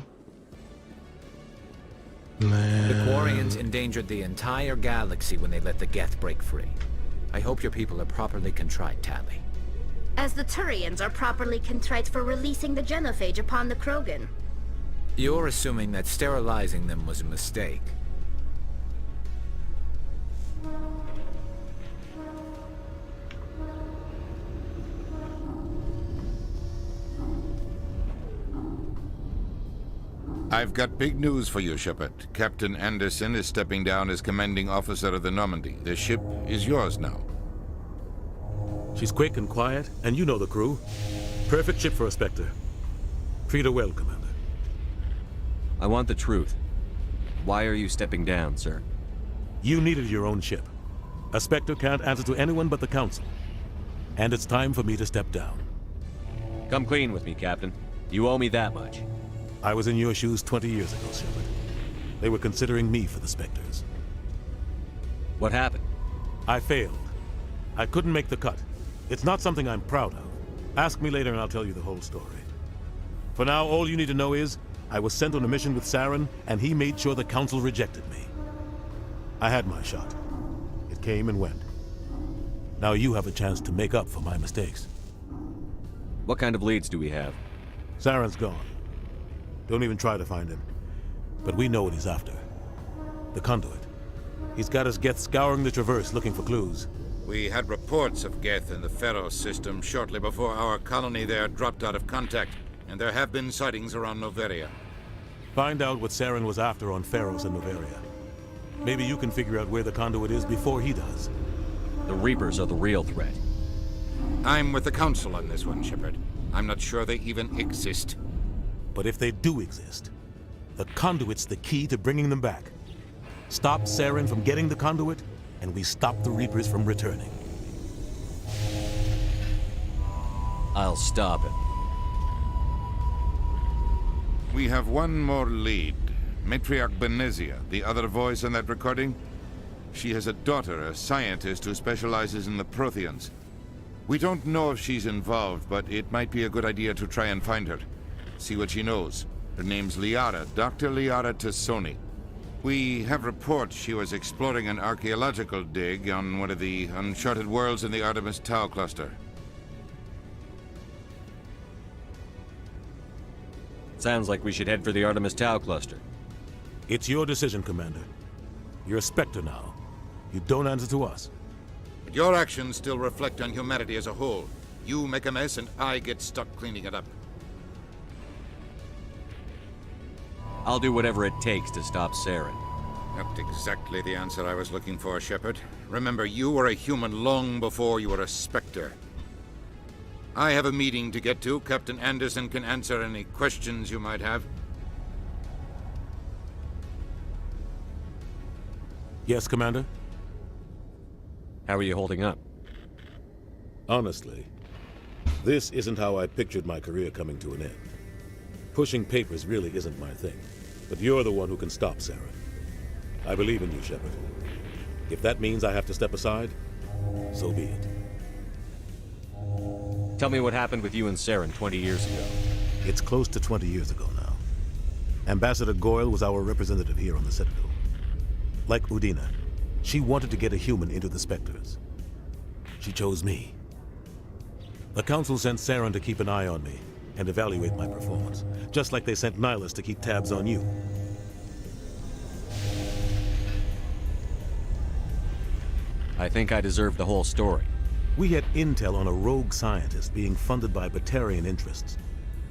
And then... The Quarians endangered the entire galaxy when they let the Geth break free. I hope your people are properly contrite, Tally. As the Turians are properly contrite for releasing the genophage upon the Krogan. You're assuming that sterilizing them was a mistake. I've got big news for you, Shepard. Captain Anderson is stepping down as commanding officer of the Normandy. The ship is yours now. She's quick and quiet, and you know the crew. Perfect ship for a Spectre. Treat her well, Commander. I want the truth. Why are you stepping down, sir? You needed your own ship. A Spectre can't answer to anyone but the Council. And it's time for me to step down. Come clean with me, Captain. You owe me that much. I was in your shoes 20 years ago, Shepard. They were considering me for the Spectres. What happened? I failed. I couldn't make the cut. It's not something I'm proud of. Ask me later and I'll tell you the whole story. For now, all you need to know is, I was sent on a mission with Saren, and he made sure the Council rejected me. I had my shot. It came and went. Now you have a chance to make up for my mistakes. What kind of leads do we have? Saren's gone. Don't even try to find him. But we know what he's after. The conduit. He's got his Geth scouring the Traverse looking for clues. We had reports of Geth in the Pharaoh system shortly before our colony there dropped out of contact, and there have been sightings around Noveria. Find out what Saren was after on Pharaohs and Noveria. Maybe you can figure out where the conduit is before he does. The Reapers are the real threat. I'm with the Council on this one, Shepard. I'm not sure they even exist. But if they do exist, the conduit's the key to bringing them back. Stop Saren from getting the conduit, and we stop the Reapers from returning. I'll stop it. We have one more lead. Matriarch Benezia, the other voice on that recording. She has a daughter, a scientist who specializes in the Protheans. We don't know if she's involved, but it might be a good idea to try and find her. See what she knows. Her name's Liara, Dr. Liara Tassoni. We have reports she was exploring an archaeological dig on one of the uncharted worlds in the Artemis Tau cluster. Sounds like we should head for the Artemis Tau cluster. It's your decision, Commander. You're a Spectre now. You don't answer to us. But your actions still reflect on humanity as a whole. You make a mess and I get stuck cleaning it up. I'll do whatever it takes to stop Saren. Not exactly the answer I was looking for, Shepard. Remember, you were a human long before you were a Spectre. I have a meeting to get to. Captain Anderson can answer any questions you might have. Yes, Commander? How are you holding up? Honestly, this isn't how I pictured my career coming to an end. Pushing papers really isn't my thing, but you're the one who can stop Saren. I believe in you, Shepard. If that means I have to step aside, so be it. Tell me what happened with you and Saren 20 years ago. It's close to 20 years ago now. Ambassador Goyle was our representative here on the Citadel. Like Udina, she wanted to get a human into the Spectres. She chose me. The Council sent Saren to keep an eye on me and evaluate my performance, just like they sent Nihilus to keep tabs on you. I think I deserve the whole story. We had intel on a rogue scientist being funded by Batarian interests.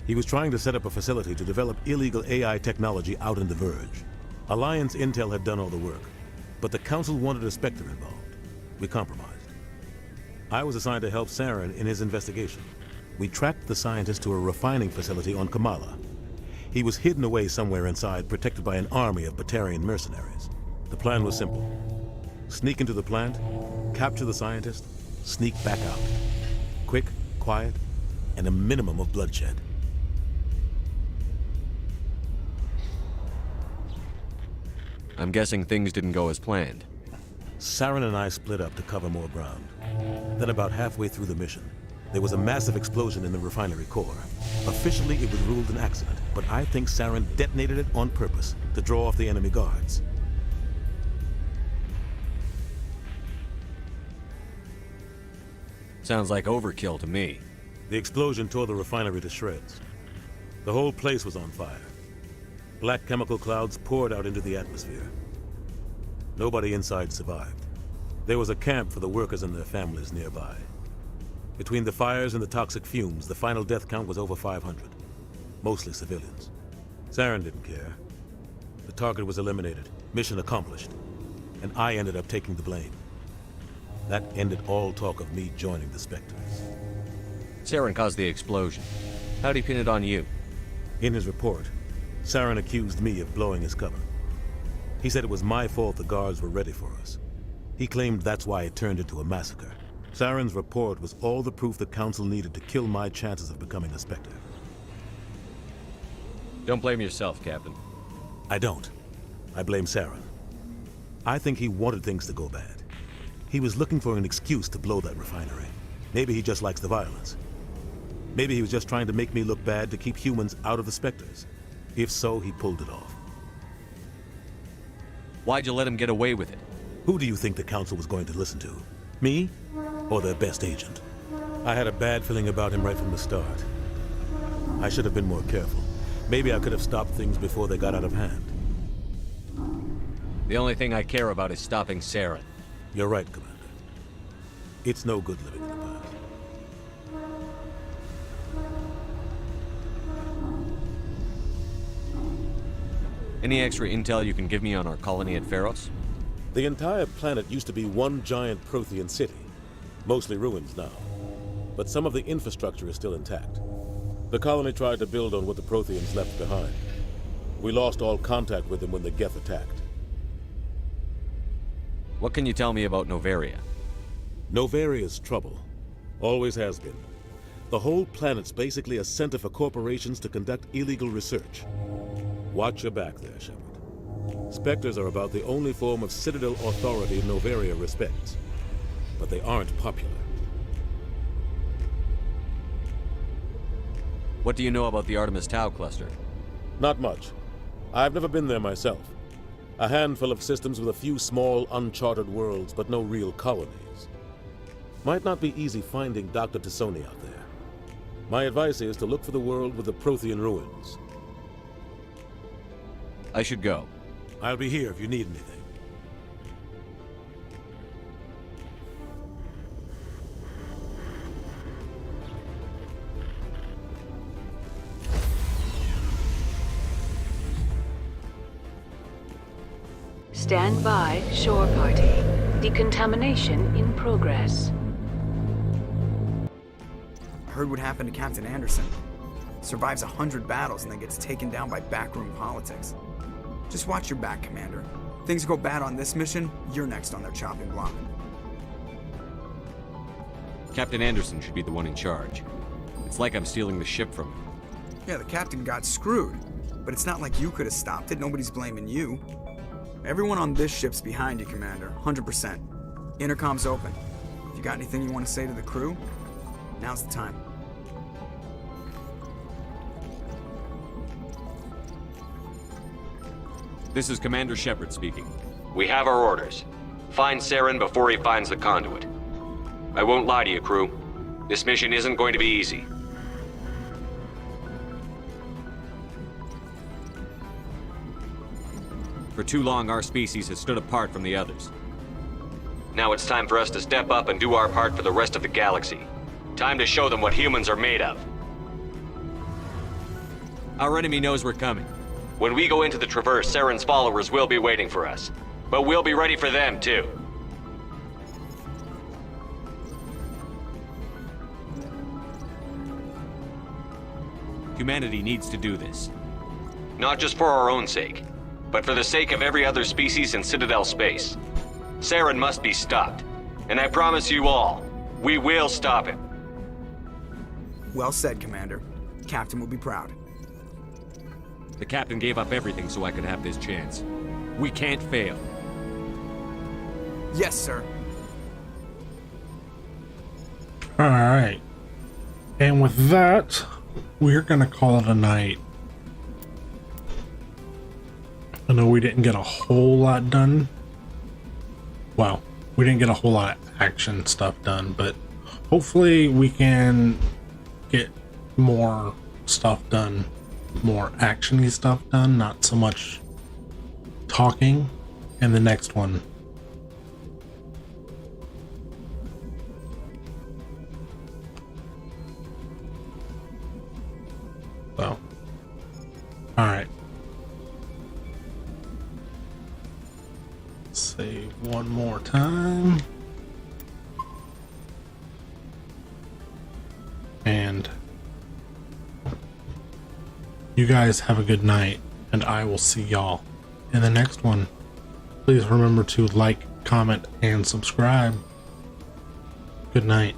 He was trying to set up a facility to develop illegal AI technology out in the Verge. Alliance intel had done all the work, but the Council wanted a Spectre involved. We compromised. I was assigned to help Saren in his investigation. We tracked the scientist to a refining facility on Kamala. He was hidden away somewhere inside, protected by an army of Batarian mercenaries. The plan was simple. Sneak into the plant, capture the scientist, sneak back out. Quick, quiet, and a minimum of bloodshed. I'm guessing things didn't go as planned. Saren and I split up to cover more ground. Then about halfway through the mission, There was a massive explosion in the refinery core. Officially, it was ruled an accident, but I think Saren detonated it on purpose to draw off the enemy guards. Sounds like overkill to me. The explosion tore the refinery to shreds. The whole place was on fire. Black chemical clouds poured out into the atmosphere. Nobody inside survived. There was a camp for the workers and their families nearby. Between the fires and the toxic fumes, the final death count was over 500. Mostly civilians. Saren didn't care. The target was eliminated, mission accomplished, and I ended up taking the blame. That ended all talk of me joining the Spectres. Saren caused the explosion. How'd he pin it on you? In his report, Saren accused me of blowing his cover. He said it was my fault the guards were ready for us. He claimed that's why it turned into a massacre. Saren's report was all the proof the Council needed to kill my chances of becoming a Spectre. Don't blame yourself, Captain. I don't. I blame Saren. I think he wanted things to go bad. He was looking for an excuse to blow that refinery. Maybe he just likes the violence. Maybe he was just trying to make me look bad to keep humans out of the Spectres. If so, he pulled it off. Why'd you let him get away with it? Who do you think the Council was going to listen to? Me? Or their best agent? I had a bad feeling about him right from the start. I should have been more careful. Maybe I could have stopped things before they got out of hand. The only thing I care about is stopping Saren. You're right, Commander. It's no good living in the past. Any extra intel you can give me on our colony at Pharos? The entire planet used to be one giant Prothean city. Mostly ruins now. But some of the infrastructure is still intact. The colony tried to build on what the Protheans left behind. We lost all contact with them when the Geth attacked. What can you tell me about Noveria? Novaria's trouble. Always has been. The whole planet's basically a center for corporations to conduct illegal research. Watch your back there, Shepard. Spectres are about the only form of Citadel authority Noveria respects. But they aren't popular. What do you know about the Artemis Tau cluster? Not much. I've never been there myself. A handful of systems with a few small, uncharted worlds, but no real colonies. Might not be easy finding Dr. Tassoni out there. My advice is to look for the world with the Prothean ruins. I should go. I'll be here if you need anything. Stand by, shore party. Decontamination in progress. Heard what happened to Captain Anderson. Survives 100 battles and then gets taken down by backroom politics. Just watch your back, Commander. Things go bad on this mission, you're next on their chopping block. Captain Anderson should be the one in charge. It's like I'm stealing the ship from him. Yeah, the captain got screwed. But it's not like you could have stopped it. Nobody's blaming you. Everyone on this ship's behind you, Commander. 100%. Intercom's open. If you got anything you want to say to the crew, now's the time. This is Commander Shepard speaking. We have our orders. Find Saren before he finds the conduit. I won't lie to you, crew. This mission isn't going to be easy. For too long, our species has stood apart from the others. Now it's time for us to step up and do our part for the rest of the galaxy. Time to show them what humans are made of. Our enemy knows we're coming. When we go into the Traverse, Saren's followers will be waiting for us. But we'll be ready for them, too. Humanity needs to do this. Not just for our own sake, but for the sake of every other species in Citadel space. Saren must be stopped. And I promise you all, we will stop him. Well said, Commander. Captain will be proud. The captain gave up everything so I could have this chance. We can't fail. Yes, sir. Alright. And with that, we're going to call it a night. I know we didn't get a whole lot done. Well, we didn't get a whole lot of action stuff done, but hopefully we can get more stuff done, more actiony stuff done, not so much talking in the next one. So, all right. Save one more time. And you guys have a good night, and I will see y'all in the next one. Please remember to like, comment, and subscribe. Good night.